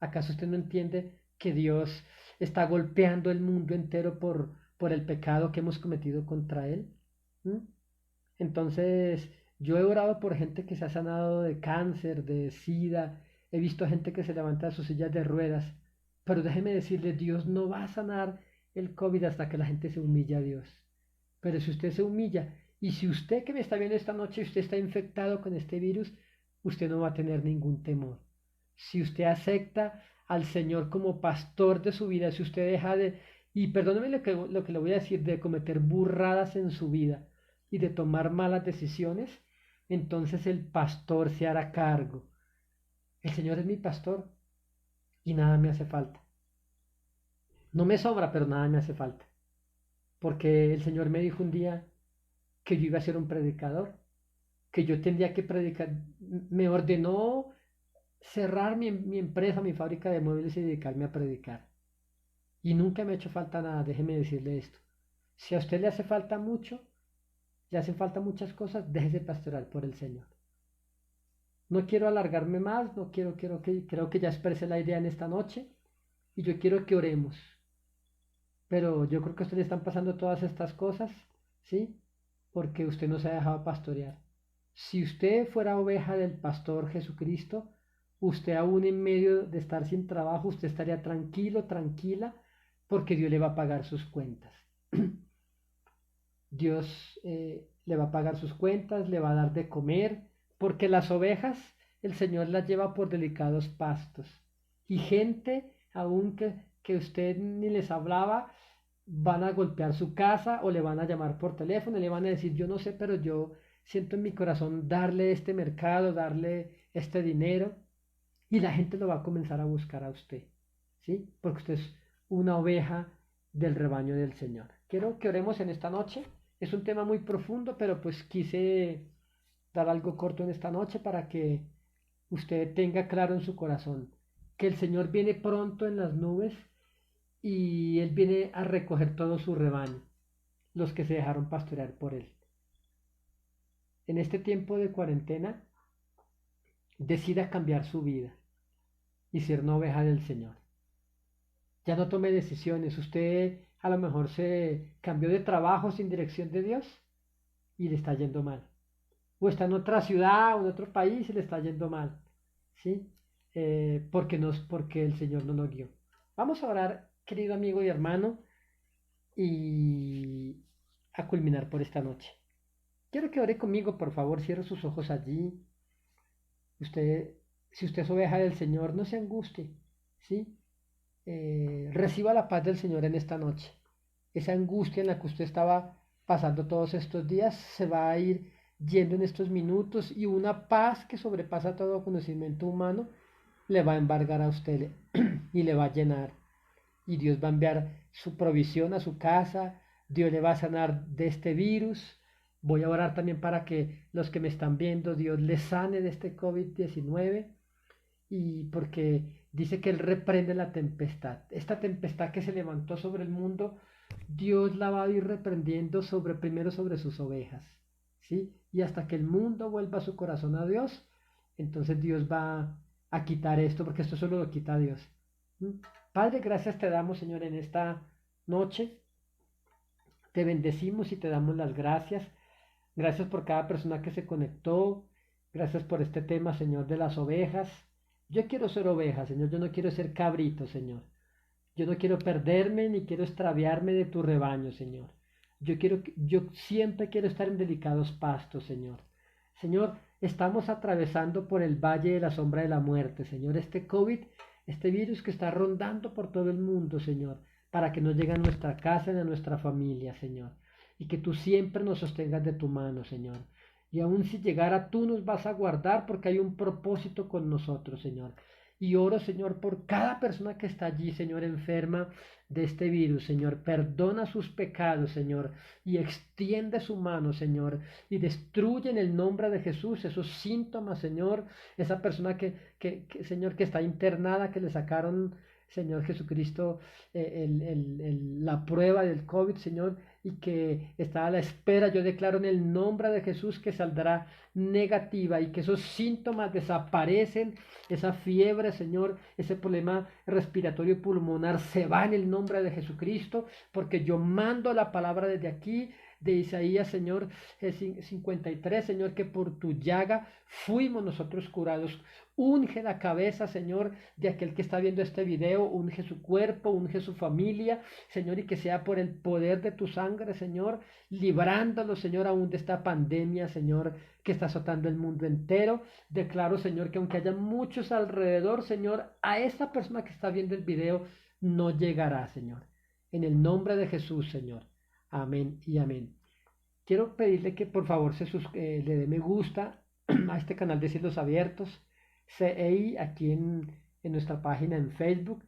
¿Acaso usted no entiende que Dios está golpeando el mundo entero por el pecado que hemos cometido contra Él? ¿Mm? Entonces, yo he orado por gente que se ha sanado de cáncer, de sida, he visto gente que se levanta de sus sillas de ruedas, pero déjeme decirle, Dios no va a sanar el COVID hasta que la gente se humilla a Dios. Pero si usted se humilla, y si usted que me está viendo esta noche, usted está infectado con este virus, usted no va a tener ningún temor. Si usted acepta al Señor como pastor de su vida, si usted deja y perdóneme lo que le voy a decir, de cometer burradas en su vida y de tomar malas decisiones, entonces el pastor se hará cargo. El Señor es mi pastor y nada me hace falta. No me sobra, pero nada me hace falta. Porque el Señor me dijo un día que yo iba a ser un predicador, que yo tendría que predicar. Me ordenó cerrar mi empresa, mi fábrica de muebles y dedicarme a predicar. Y nunca me ha hecho falta nada, déjeme decirle esto. Si a usted le hace falta mucho, le hacen falta muchas cosas, déjese pastorar por el Señor. No quiero alargarme más, no creo que ya expresé la idea en esta noche y yo quiero que oremos. Pero yo creo que a usted le están pasando todas estas cosas, ¿sí? Porque usted no se ha dejado pastorear. Si usted fuera oveja del pastor Jesucristo, usted aún en medio de estar sin trabajo, usted estaría tranquilo, tranquila, porque Dios le va a pagar sus cuentas. Dios le va a pagar sus cuentas, le va a dar de comer, porque las ovejas el Señor las lleva por delicados pastos. Y gente, aun que usted ni les hablaba, van a golpear su casa o le van a llamar por teléfono y le van a decir, yo no sé, pero yo siento en mi corazón darle este mercado, darle este dinero, y la gente lo va a comenzar a buscar a usted, ¿sí? Porque usted es una oveja del rebaño del Señor. Quiero que oremos en esta noche. Es un tema muy profundo, pero pues quise dar algo corto en esta noche para que usted tenga claro en su corazón que el Señor viene pronto en las nubes y Él viene a recoger todo su rebaño, los que se dejaron pastorear por Él. En este tiempo de cuarentena, decida cambiar su vida y ser una oveja del Señor. Ya no tome decisiones. Usted a lo mejor se cambió de trabajo sin dirección de Dios y le está yendo mal. O está en otra ciudad o en otro país y le está yendo mal. ¿Sí? Porque el Señor no lo guió. Vamos a orar, querido amigo y hermano, y a culminar por esta noche. Quiero que ore conmigo, por favor, cierre sus ojos allí. Usted, si usted es oveja del Señor, no se angustie, ¿sí? Reciba la paz del Señor en esta noche. Esa angustia en la que usted estaba pasando todos estos días se va a ir yendo en estos minutos y una paz que sobrepasa todo conocimiento humano le va a embargar a usted y le va a llenar. Y Dios va a enviar su provisión a su casa, Dios le va a sanar de este virus. Voy a orar también para que los que me están viendo, Dios les sane de este COVID-19 y porque dice que Él reprende la tempestad. Esta tempestad que se levantó sobre el mundo, Dios la va a ir reprendiendo primero sobre sus ovejas, ¿sí? Y hasta que el mundo vuelva su corazón a Dios, entonces Dios va a quitar esto, porque esto solo lo quita Dios. ¿Mm? Padre, gracias te damos, Señor, en esta noche. Te bendecimos y te damos las gracias. Gracias por cada persona que se conectó. Gracias por este tema, Señor, de las ovejas. Yo quiero ser oveja, Señor. Yo no quiero ser cabrito, Señor. Yo no quiero perderme ni quiero extraviarme de tu rebaño, Señor. Yo siempre quiero estar en delicados pastos, Señor. Señor, estamos atravesando por el valle de la sombra de la muerte, Señor. Este COVID, este virus que está rondando por todo el mundo, Señor, para que no llegue a nuestra casa ni a nuestra familia, Señor. Y que tú siempre nos sostengas de tu mano, Señor. Y aun si llegara, tú nos vas a guardar porque hay un propósito con nosotros, Señor. Y oro, Señor, por cada persona que está allí, Señor, enferma de este virus, Señor. Perdona sus pecados, Señor, y extiende su mano, Señor, y destruye en el nombre de Jesús esos síntomas, Señor. Esa persona Señor, que está internada, que le sacaron, Señor Jesucristo, la prueba del COVID, Señor, y que está a la espera. Yo declaro en el nombre de Jesús que saldrá negativa y que esos síntomas desaparecen, esa fiebre, Señor, ese problema respiratorio pulmonar se va en el nombre de Jesucristo, porque yo mando la palabra desde aquí de Isaías, Señor, 53, Señor, que por tu llaga fuimos nosotros curados. Unge la cabeza, Señor, de aquel que está viendo este video, unge su cuerpo, unge su familia, Señor, y que sea por el poder de tu sangre, Señor, librándolo, Señor, aún de esta pandemia, Señor, que está azotando el mundo entero. Declaro, Señor, que aunque haya muchos alrededor, Señor, a esa persona que está viendo el video no llegará, Señor. En el nombre de Jesús, Señor. Amén y amén. Quiero pedirle que por favor le dé me gusta a este canal de Cielos Abiertos. CEI aquí en nuestra página en Facebook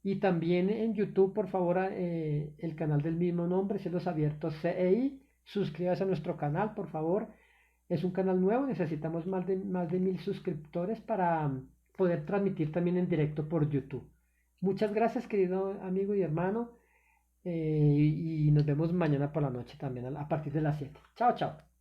y también en YouTube, por favor, el canal del mismo nombre, Cielos Abiertos CEI. Suscríbase a nuestro canal, por favor. Es un canal nuevo, necesitamos más de 1000 suscriptores para poder transmitir también en directo por YouTube. Muchas gracias, querido amigo y hermano, y nos vemos mañana por la noche también a partir de las 7. Chao, chao.